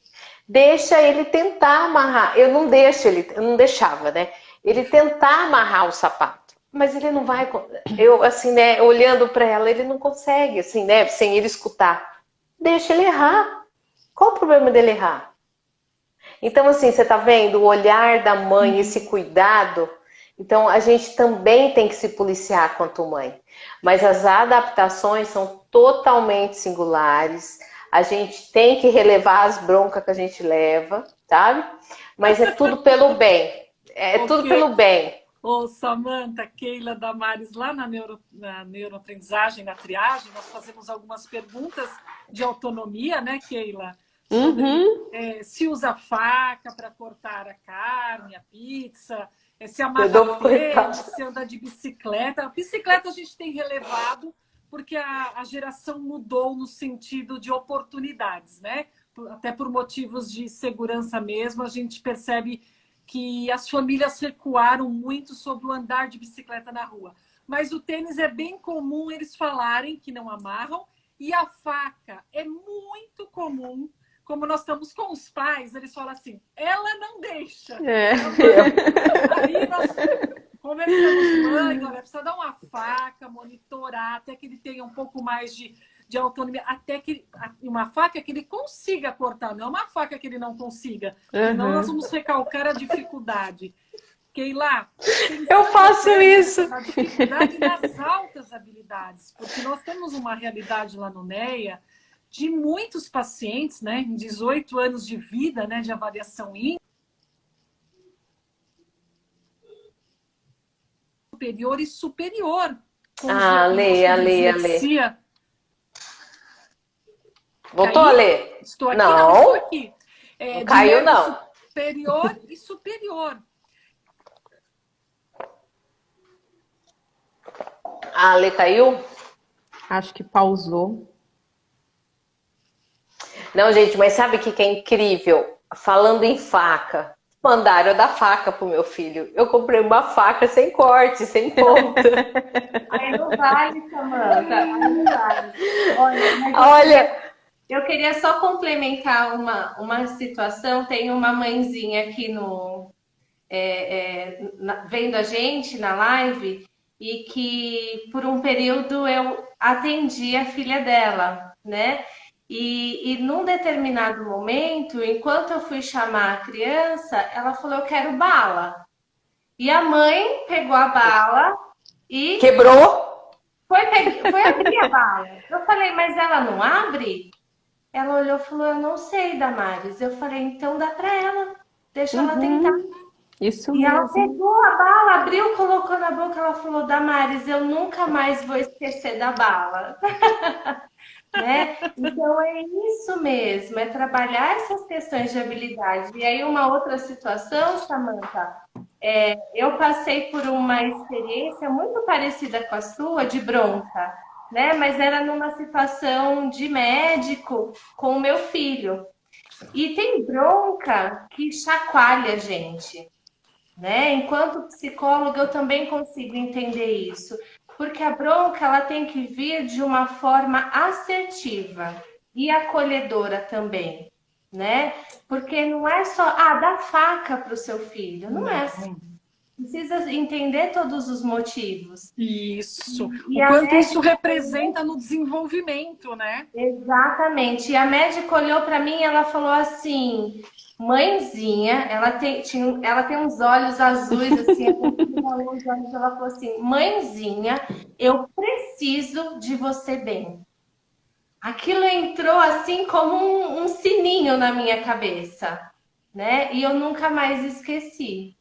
Deixa ele tentar amarrar. Eu não deixava, né? Ele tentar amarrar o sapato. Mas ele não vai. Eu, assim, né, olhando para ela, ele não consegue, assim, né, sem ele escutar. Deixa ele errar. Qual o problema dele errar? Então, assim, você tá vendo o olhar da mãe, esse cuidado. Então, a gente também tem que se policiar quanto mãe. Mas as adaptações são totalmente singulares. A gente tem que relevar as broncas que a gente leva, sabe? Mas é tudo pelo bem. É tudo pelo bem. Ô, Samanta, Keila, Damares, lá na neuroaprendizagem, na triagem, nós fazemos algumas perguntas de autonomia, né, Keila? Sobre se usa faca para cortar a carne, a pizza, se amarra tênis, se anda de bicicleta. A bicicleta a gente tem relevado porque a geração mudou no sentido de oportunidades, né? Até por motivos de segurança mesmo, a gente percebe que as famílias recuaram muito sobre o andar de bicicleta na rua. Mas o tênis é bem comum eles falarem que não amarram, e a faca é muito comum. Como nós estamos com os pais, eles falam assim, ela não deixa. Aí nós conversamos, mãe, olha, precisa dar uma faca, monitorar, até que ele tenha um pouco mais de autonomia, até que uma faca que ele consiga cortar, não é uma faca que ele não consiga. Senão nós vamos recalcar a dificuldade. Keila, eu faço isso. A dificuldade nas altas habilidades, porque nós temos uma realidade lá no NEA de muitos pacientes, né, em 18 anos de vida, né, de avaliação superior e superior. Leia. Voltou, Ale? Estou aqui, não estou aqui. Não caiu, não. Superior e superior. A Ale caiu? Acho que pausou. Não, gente, mas sabe o que é incrível? Falando em faca, mandaram eu dar faca pro meu filho. Eu comprei uma faca sem corte, sem ponta. Aí não vale, Samanta. Aí não vale. Olha, eu queria só complementar uma situação. Tem uma mãezinha aqui vendo a gente na live e que por um período eu atendi a filha dela, né? E num determinado momento, enquanto eu fui chamar a criança, ela falou, eu quero bala. E a mãe pegou a bala e... quebrou? Foi abrir a bala. Eu falei, mas ela não abre? Ela olhou e falou, eu não sei, Damares. Eu falei, então dá para ela. Deixa ela tentar. Isso e mesmo. ela pegou a bala, abriu, colocou na boca. Ela falou, Damares, eu nunca mais vou esquecer da bala. Né? Então é isso mesmo, é trabalhar essas questões de habilidade. E aí uma outra situação, Samanta, eu passei por uma experiência muito parecida com a sua, de bronca, né? Mas era numa situação de médico com o meu filho. E tem bronca que chacoalha a gente, né? Enquanto psicóloga, eu também consigo entender isso. Porque a bronca ela tem que vir de uma forma assertiva e acolhedora também, né? Porque não é só dar faca para o seu filho, não é assim. Precisa entender todos os motivos. Isso. O quanto isso representa no desenvolvimento, né? Exatamente. E a médica olhou para mim e ela falou assim, mãezinha, ela tem uns olhos azuis, assim, ela falou assim, mãezinha, eu preciso de você bem. Aquilo entrou assim como um sininho na minha cabeça, né? E eu nunca mais esqueci.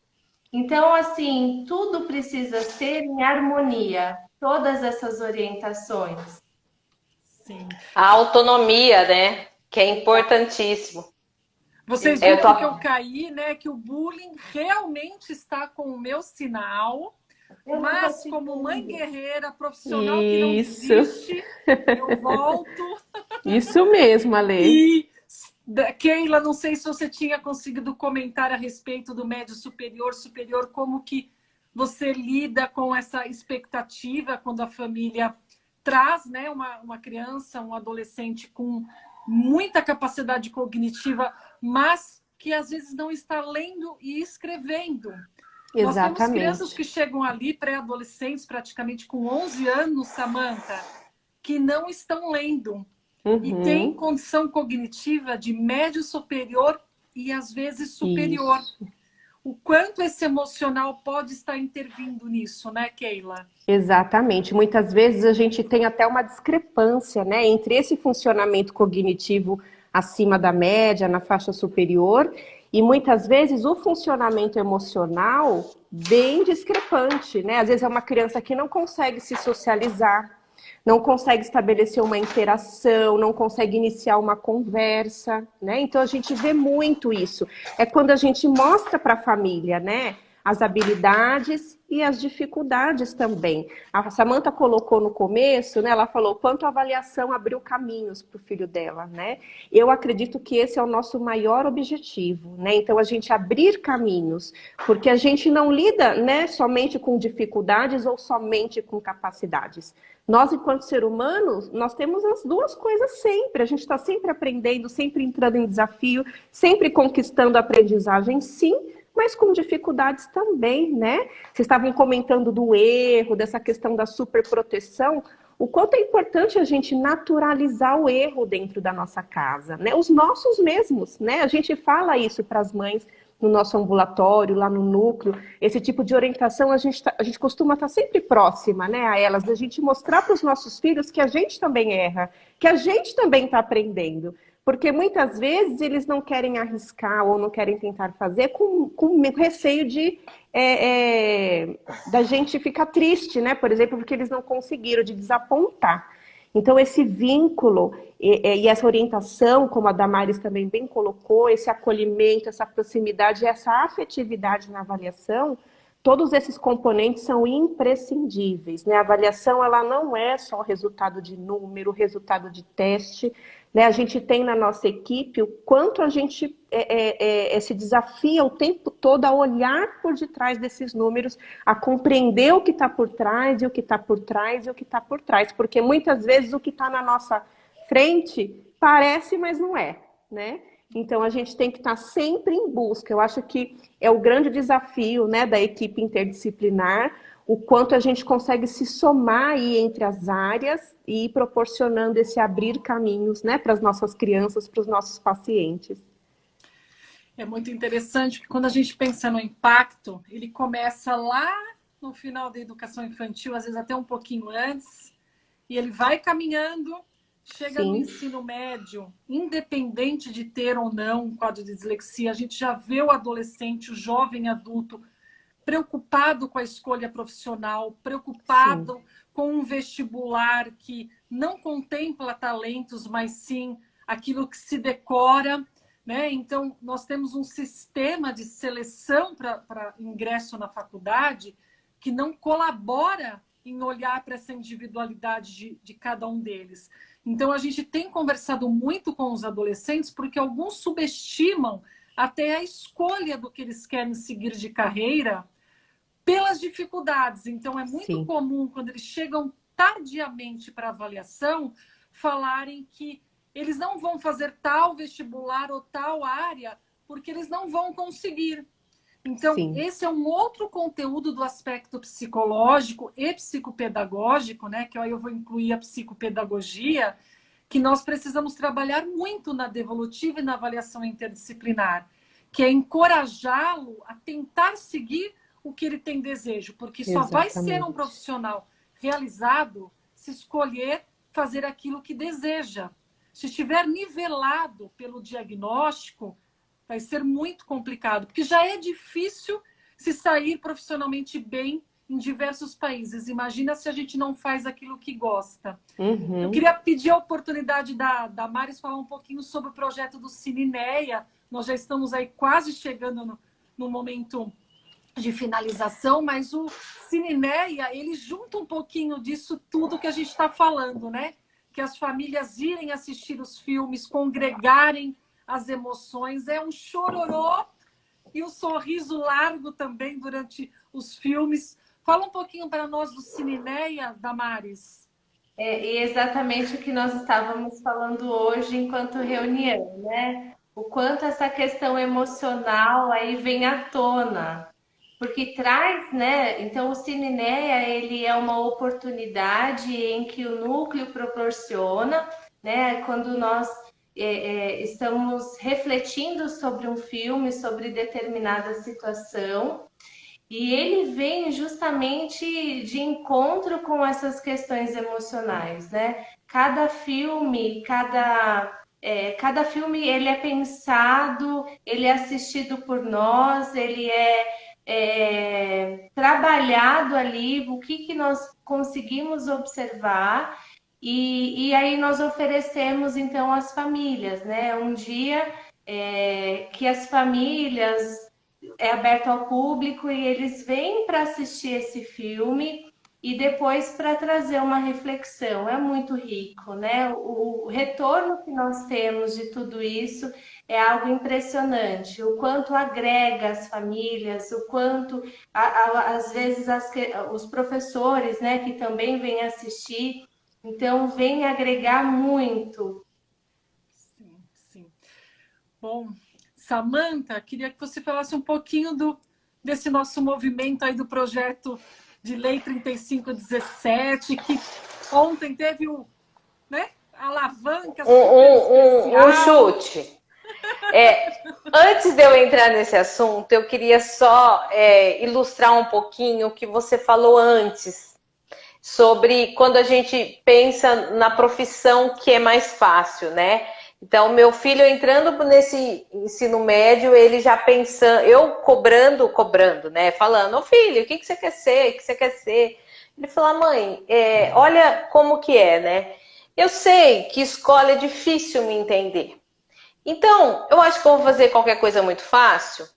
Então, assim, tudo precisa ser em harmonia, todas essas orientações. Sim. A autonomia, né? Que é importantíssimo. Vocês viram que eu caí, né? Que o bullying realmente está com o meu sinal. Mas como mãe guerreira, profissional que não desiste, eu volto. Isso mesmo, Ale. E, Keila, não sei se você tinha conseguido comentar a respeito do médio superior, como que você lida com essa expectativa quando a família traz, né, uma criança, um adolescente com muita capacidade cognitiva, mas que às vezes não está lendo e escrevendo. Exatamente. Nós temos crianças que chegam ali, pré-adolescentes, praticamente com 11 anos, Samanta, que não estão lendo. E tem condição cognitiva de médio superior e às vezes superior. Isso. O quanto esse emocional pode estar intervindo nisso, né, Keila? Exatamente. Muitas vezes a gente tem até uma discrepância, né, entre esse funcionamento cognitivo acima da média, na faixa superior, e muitas vezes o funcionamento emocional bem discrepante, né? Às vezes é uma criança que não consegue se socializar, não consegue estabelecer uma interação, não consegue iniciar uma conversa, né? Então a gente vê muito isso. É quando a gente mostra para a família, né, as habilidades e as dificuldades também. A Samanta colocou no começo, né, ela falou quanto a avaliação abriu caminhos para o filho dela, né? Eu acredito que esse é o nosso maior objetivo, né? Então a gente abrir caminhos, porque a gente não lida, né, somente com dificuldades ou somente com capacidades. Nós, enquanto ser humano, nós temos as duas coisas sempre. A gente está sempre aprendendo, sempre entrando em desafio, sempre conquistando a aprendizagem, sim, mas com dificuldades também, né? Vocês estavam comentando do erro, dessa questão da superproteção. O quanto é importante a gente naturalizar o erro dentro da nossa casa, né? Os nossos mesmos, né? A gente fala isso para as mães no nosso ambulatório, lá no núcleo. Esse tipo de orientação a gente costuma estar sempre próxima, né, a elas, da gente mostrar para os nossos filhos que a gente também erra, que a gente também está aprendendo. Porque muitas vezes eles não querem arriscar ou não querem tentar fazer com receio de da gente ficar triste, né? Por exemplo, porque eles não conseguiram, de desapontar. Então, esse vínculo e essa orientação, como a Damares também bem colocou, esse acolhimento, essa proximidade, essa afetividade na avaliação, todos esses componentes são imprescindíveis, né? A avaliação, ela não é só resultado de número, resultado de teste, né? A gente tem na nossa equipe o quanto a gente se desafia o tempo todo a olhar por detrás desses números, a compreender o que está por trás, e o que está por trás, e o que está por trás, porque muitas vezes o que está na nossa frente parece, mas não é, né? Então, a gente tem que estar sempre em busca. Eu acho que é o grande desafio, né, da equipe interdisciplinar, o quanto a gente consegue se somar aí entre as áreas e ir proporcionando esse abrir caminhos, né, para as nossas crianças, para os nossos pacientes. É muito interessante que quando a gente pensa no impacto, ele começa lá no final da educação infantil, às vezes até um pouquinho antes, e ele vai caminhando. Chega Sim. no ensino médio, independente de ter ou não um quadro de dislexia, a gente já vê o adolescente, o jovem adulto, preocupado com a escolha profissional, preocupado Sim. com um vestibular que não contempla talentos, mas sim aquilo que se decora, né? Então, nós temos um sistema de seleção para ingresso na faculdade que não colabora em olhar para essa individualidade de cada um deles. Então, a gente tem conversado muito com os adolescentes, porque alguns subestimam até a escolha do que eles querem seguir de carreira pelas dificuldades. Então, é muito Sim. comum, quando eles chegam tardiamente para avaliação, falarem que eles não vão fazer tal vestibular ou tal área, porque eles não vão conseguir. Então, Sim. esse é um outro conteúdo do aspecto psicológico e psicopedagógico, né? Que aí eu vou incluir a psicopedagogia, que nós precisamos trabalhar muito na devolutiva e na avaliação interdisciplinar, que é encorajá-lo a tentar seguir o que ele tem desejo, porque só vai ser um profissional realizado se escolher fazer aquilo que deseja. Se estiver nivelado pelo diagnóstico, vai ser muito complicado, porque já é difícil se sair profissionalmente bem em diversos países. Imagina se a gente não faz aquilo que gosta. Uhum. Eu queria pedir a oportunidade da Maris falar um pouquinho sobre o projeto do Cine-NEA. Nós já estamos aí quase chegando no momento de finalização, mas o Cine-NEA, ele junta um pouquinho disso tudo que a gente está falando, né? Que as famílias irem assistir os filmes, congregarem as emoções, é um chororô e um sorriso largo também durante os filmes. Fala um pouquinho para nós do Cine-NEA, Damares. E exatamente o que nós estávamos falando hoje enquanto reunião, né? O quanto essa questão emocional aí vem à tona, porque traz, né? Então, o Cine-NEA, ele é uma oportunidade em que o núcleo proporciona, né? Quando nós estamos refletindo sobre um filme, sobre determinada situação, e ele vem justamente de encontro com essas questões emocionais, né? Cada filme, cada filme ele é pensado, ele é assistido por nós, ele é trabalhado ali, o que nós conseguimos observar, e aí nós oferecemos então às famílias, né? Um dia que as famílias é aberto ao público e eles vêm para assistir esse filme e depois para trazer uma reflexão. É muito rico, né? O retorno que nós temos de tudo isso é algo impressionante. O quanto agrega as famílias, o quanto, às vezes, os professores, né, que também vêm assistir, então vem agregar muito. Sim, sim. Bom, Samantha, queria que você falasse um pouquinho desse nosso movimento aí do projeto de lei 3517, que ontem teve né, alavanca um chute. Antes de eu entrar nesse assunto, eu queria só ilustrar um pouquinho o que você falou antes, sobre quando a gente pensa na profissão que é mais fácil, né? Então, meu filho entrando nesse ensino médio, ele já pensando, eu cobrando, né? Falando, ô filho, o que você quer ser? O que você quer ser? Ele falou, mãe, olha como que é, né? Eu sei que escola é difícil me entender. Então, eu acho que eu vou fazer qualquer coisa muito fácil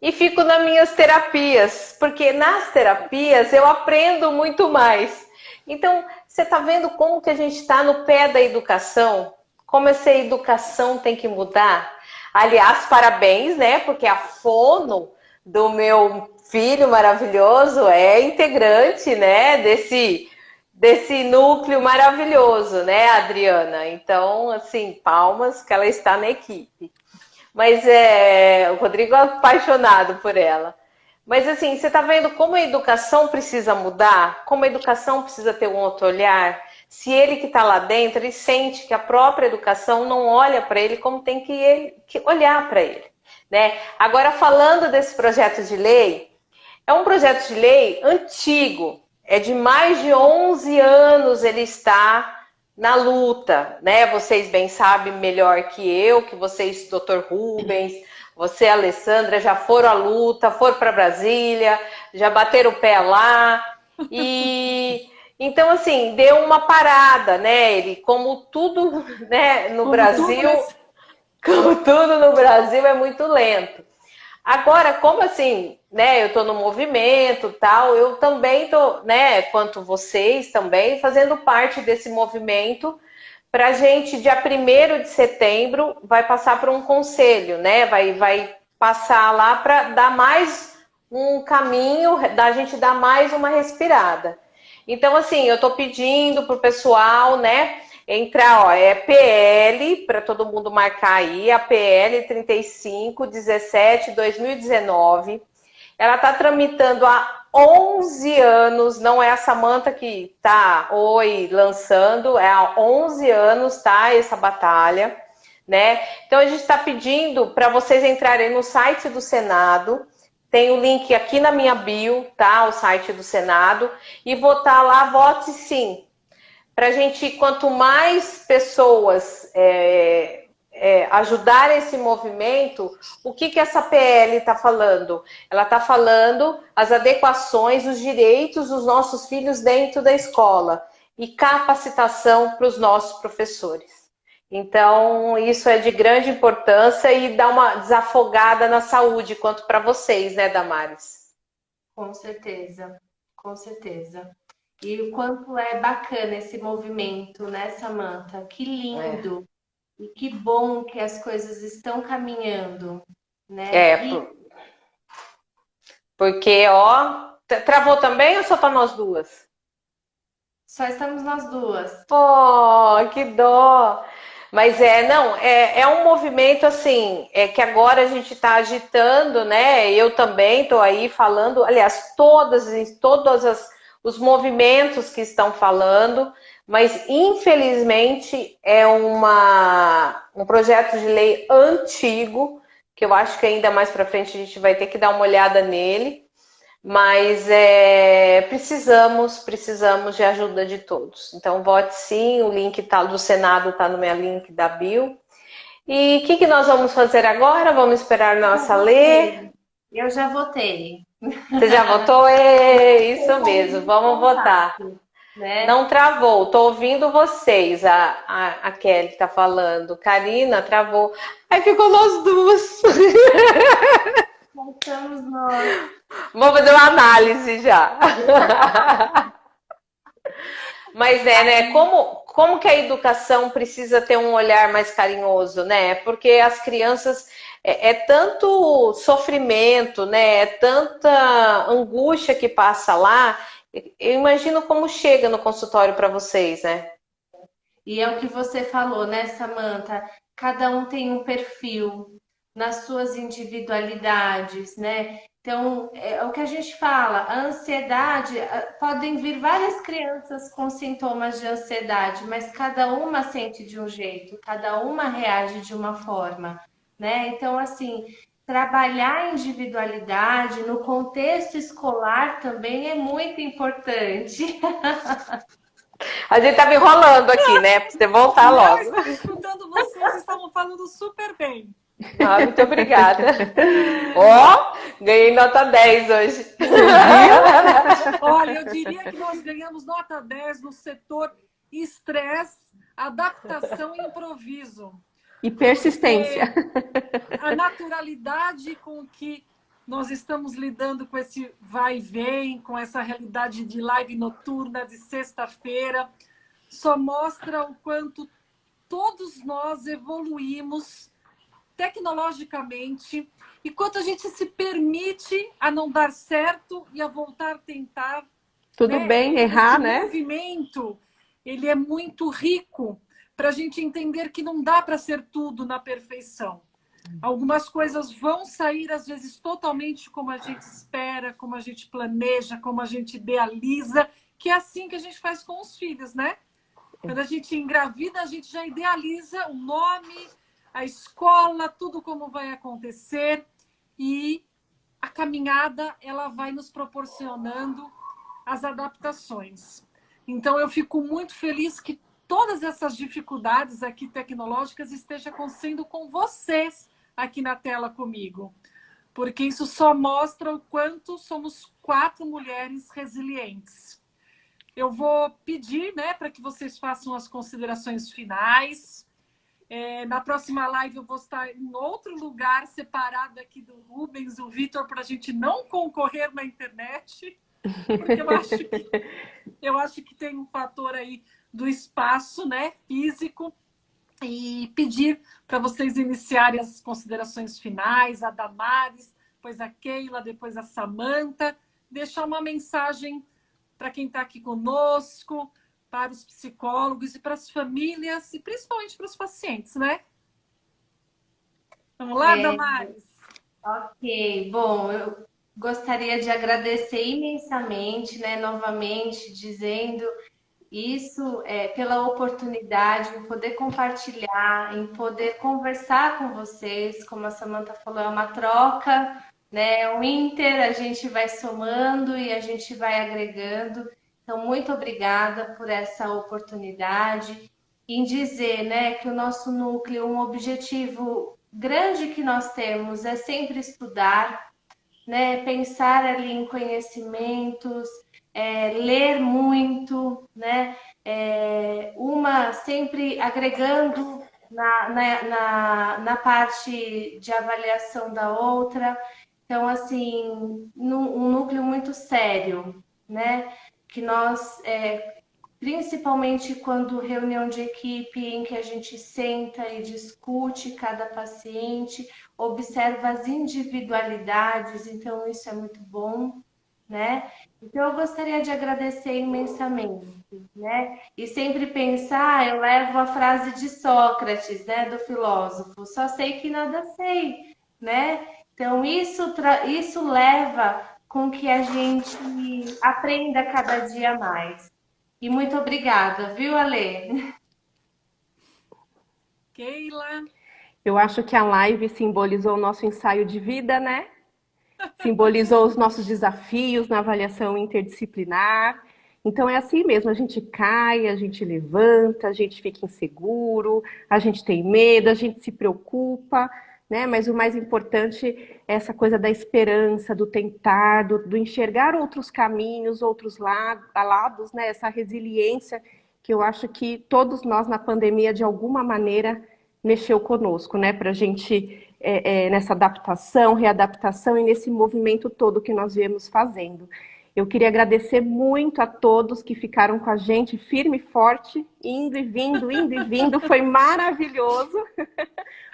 e fico nas minhas terapias, porque nas terapias eu aprendo muito mais. Então, você está vendo como que a gente está no pé da educação? Como essa educação tem que mudar? Aliás, parabéns, né? Porque a fono do meu filho maravilhoso é integrante, né? Desse núcleo maravilhoso, né, Adriana? Então, assim, palmas que ela está na equipe. Mas o Rodrigo é apaixonado por ela. Mas, assim, você está vendo como a educação precisa mudar? Como a educação precisa ter um outro olhar? Se ele que está lá dentro, ele sente que a própria educação não olha para ele como tem que olhar para ele, né? Agora, falando desse projeto de lei, é um projeto de lei antigo, é de mais de 11 anos ele está na luta, né? Vocês bem sabem melhor que eu, que vocês, Dr. Rubens, você, Alessandra, já foram à luta, foram para Brasília, já bateram o pé lá. E então, assim, deu uma parada, né? Ele, como tudo, né, no Brasil, como tudo no Brasil é muito lento. Agora, como assim, né, eu tô no movimento, tal, eu também tô, né, quanto vocês também, fazendo parte desse movimento para a gente, dia 1º de setembro, vai passar por um conselho, né, vai passar lá para dar mais um caminho, da gente dar mais uma respirada. Então, assim, eu tô pedindo pro pessoal, né, entrar, ó, é PL, para todo mundo marcar aí, a PL 3517/2019. Ela está tramitando há 11 anos, não é a Samanta que está lançando, é há 11 anos, tá, essa batalha, né? Então, a gente está pedindo para vocês entrarem no site do Senado, tem o link aqui na minha bio, tá, o site do Senado, e votar lá, vote sim. Para a gente, quanto mais pessoas ajudarem esse movimento, o que essa PL está falando? Ela está falando as adequações, os direitos dos nossos filhos dentro da escola e capacitação para os nossos professores. Então, isso é de grande importância e dá uma desafogada na saúde, quanto para vocês, né, Damares? Com certeza, com certeza. E o quanto é bacana esse movimento, né, Samanta? Que lindo! E que bom que as coisas estão caminhando, né? Porque, ó, travou também ou só para nós duas? Só estamos nós duas. Pô, que dó! Mas é um movimento assim, que agora a gente está agitando, né? Eu também estou aí falando, aliás, todos os movimentos que estão falando, mas infelizmente é um projeto de lei antigo, que eu acho que ainda mais para frente a gente vai ter que dar uma olhada nele. Mas precisamos de ajuda de todos. Então, vote sim, o link do Senado está no meu link da bio. E o que nós vamos fazer agora? Vamos esperar nossa lei? Eu já votei. Você já votou? Isso mesmo, vamos votar. Né? Não travou, estou ouvindo vocês. A Kelly está falando. Karina, travou. Aí ficou nós duas. Voltamos nós. Vamos fazer uma análise já. Mas né? Como que a educação precisa ter um olhar mais carinhoso, né? Porque as crianças é tanto sofrimento, né? É tanta angústia que passa lá. Eu imagino como chega no consultório para vocês, né? E é o que você falou, né, Samanta? Cada um tem um perfil nas suas individualidades, né? Então, é o que a gente fala, a ansiedade, podem vir várias crianças com sintomas de ansiedade, mas cada uma sente de um jeito, cada uma reage de uma forma, né? Então, assim, trabalhar a individualidade no contexto escolar também é muito importante. A gente estava enrolando aqui, né? Para você voltar logo. Eu estou escutando vocês, estavam falando super bem. Ah, muito obrigada. Ó, ganhei nota 10 hoje. Olha, eu diria que nós ganhamos nota 10 no setor estresse, adaptação e improviso. E persistência. A naturalidade com que nós estamos lidando com esse vai e vem, com essa realidade de live noturna de sexta-feira, só mostra o quanto todos nós evoluímos tecnologicamente e quanto a gente se permite a não dar certo e a voltar a tentar. Tudo bem, errar, né? Esse movimento, ele é muito rico para a gente entender que não dá para ser tudo na perfeição. Algumas coisas vão sair, às vezes, totalmente como a gente espera, como a gente planeja, como a gente idealiza, que é assim que a gente faz com os filhos, né? Quando a gente engravida, a gente já idealiza o nome, a escola, tudo como vai acontecer. E a caminhada, ela vai nos proporcionando as adaptações. Então, eu fico muito feliz que todas essas dificuldades aqui tecnológicas estejam acontecendo com vocês aqui na tela comigo. Porque isso só mostra o quanto somos 4 mulheres resilientes. Eu vou pedir, né, para que vocês façam as considerações finais. Na próxima live eu vou estar em outro lugar separado aqui do Rubens, o Vitor, para a gente não concorrer na internet. Porque eu acho que tem um fator aí do espaço, né, físico, e pedir para vocês iniciarem as considerações finais, a Damares, depois a Keila, depois a Samantha, deixar uma mensagem para quem está aqui conosco, para os psicólogos e para as famílias e principalmente para os pacientes, né? Vamos lá, Damares? Ok, bom, eu gostaria de agradecer imensamente, né, novamente, dizendo isso pela oportunidade em poder compartilhar, em poder conversar com vocês, como a Samantha falou, é uma troca, né? O Inter, a gente vai somando e a gente vai agregando. Então, muito obrigada por essa oportunidade em dizer, né, que o nosso núcleo, um objetivo grande que nós temos é sempre estudar, né? Pensar ali em conhecimentos, ler muito, né? Uma sempre agregando na parte de avaliação da outra. Então, assim, um núcleo muito sério, né? Que nós, principalmente quando reunião de equipe em que a gente senta e discute cada paciente, observa as individualidades, então isso é muito bom, né? Então eu gostaria de agradecer imensamente, né? E sempre pensar, eu levo a frase de Sócrates, né, do filósofo, só sei que nada sei, né? Então isso leva com que a gente aprenda cada dia mais. E muito obrigada, viu, Ale? Keila? Eu acho que a live simbolizou o nosso ensaio de vida, né? Simbolizou os nossos desafios na avaliação interdisciplinar. Então é assim mesmo, a gente cai, a gente levanta, a gente fica inseguro, a gente tem medo, a gente se preocupa, né? Mas o mais importante é essa coisa da esperança, do tentar, do enxergar outros caminhos, outros lados, né? Essa resiliência que eu acho que todos nós na pandemia, de alguma maneira, mexeu conosco, né? Para a gente, nessa adaptação, readaptação e nesse movimento todo que nós viemos fazendo. Eu queria agradecer muito a todos que ficaram com a gente, firme e forte, indo e vindo, foi maravilhoso.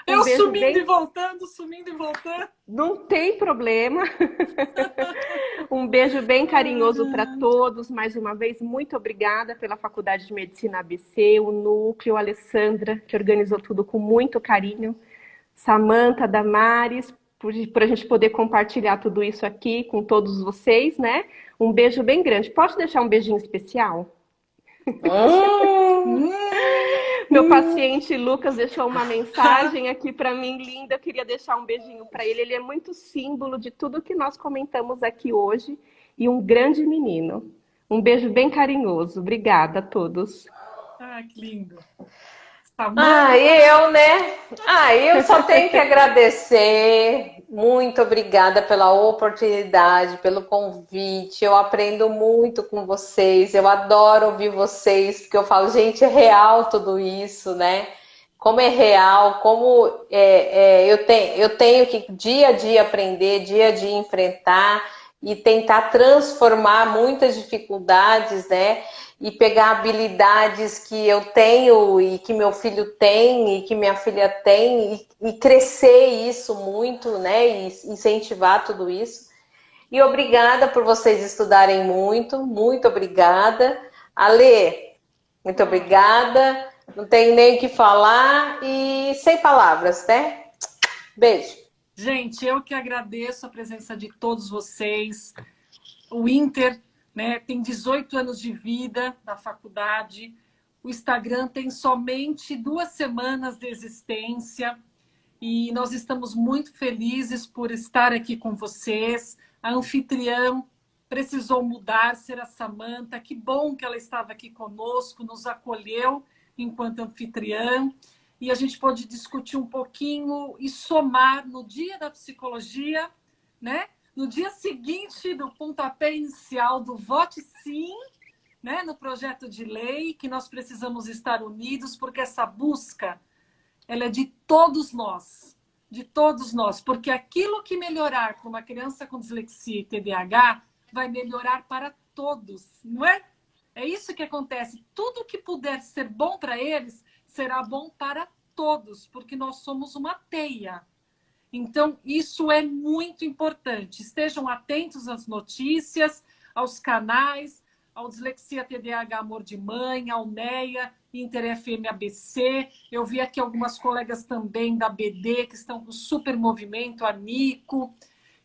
Eu sumindo e voltando, sumindo e voltando. Não tem problema. Um beijo bem carinhoso para todos. Mais uma vez, muito obrigada pela Faculdade de Medicina ABC, o Núcleo, a Alessandra, que organizou tudo com muito carinho. Samantha, Damares, por a gente poder compartilhar tudo isso aqui com todos vocês, né? Um beijo bem grande. Posso deixar um beijinho especial? Meu paciente Lucas deixou uma mensagem aqui para mim, linda. Eu queria deixar um beijinho para ele. Ele é muito símbolo de tudo que nós comentamos aqui hoje e um grande menino. Um beijo bem carinhoso. Obrigada a todos. Ah, que lindo. Samanta. Eu, né? Eu só tenho que agradecer. Muito obrigada pela oportunidade, pelo convite. Eu aprendo muito com vocês. Eu adoro ouvir vocês, porque eu falo, gente, é real tudo isso, né? Como é real, como eu tenho que dia a dia aprender, dia a dia enfrentar e tentar transformar muitas dificuldades, né? E pegar habilidades que eu tenho e que meu filho tem e que minha filha tem e crescer isso muito, né? E incentivar tudo isso. E obrigada por vocês estudarem muito, muito obrigada. Ale, muito obrigada. Não tenho nem o que falar e sem palavras, né? Beijo. Gente, eu que agradeço a presença de todos vocês. O Inter, né, tem 18 anos de vida na faculdade. O Instagram tem somente 2 semanas de existência. E nós estamos muito felizes por estar aqui com vocês. A anfitriã precisou mudar, ser a Samanta. Que bom que ela estava aqui conosco, nos acolheu enquanto anfitriã. E a gente pode discutir um pouquinho e somar no dia da psicologia, né? No dia seguinte do pontapé inicial do Vote Sim, né? No projeto de lei, que nós precisamos estar unidos, porque essa busca ela é de todos nós, porque aquilo que melhorar para uma criança com dislexia e TDAH vai melhorar para todos, não é? É isso que acontece. Tudo que puder ser bom para eles será bom para todos, porque nós somos uma teia. Então, isso é muito importante. Estejam atentos às notícias, aos canais, ao Dislexia TDAH Amor de Mãe, ao NEA, Inter FM ABC. Eu vi aqui algumas colegas também da BD que estão com super movimento, a Nico.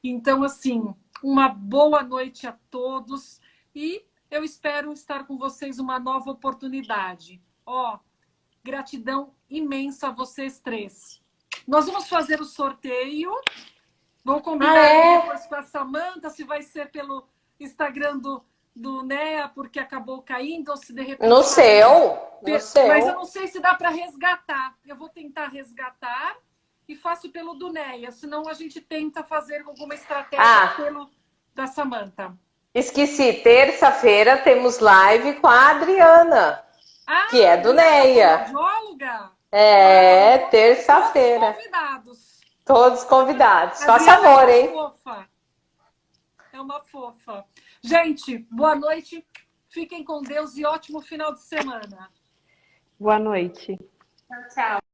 Então, assim, uma boa noite a todos e eu espero estar com vocês uma nova oportunidade. Gratidão imensa a vocês 3. Nós vamos fazer o sorteio. Vou combinar depois com a Samanta se vai ser pelo Instagram do NEA, porque acabou caindo, ou se de repente... No seu. Mas eu não sei se dá para resgatar. Eu vou tentar resgatar e faço pelo do NEA. Senão a gente tenta fazer alguma estratégia pelo da Samanta. Esqueci, terça-feira temos live com a Adriana, que é do NEA. Bióloga? Terça-feira. Todos convidados. Todos convidados. Faça amor, hein? É uma fofa. Gente, boa noite. Fiquem com Deus e ótimo final de semana. Boa noite. Tchau, tchau.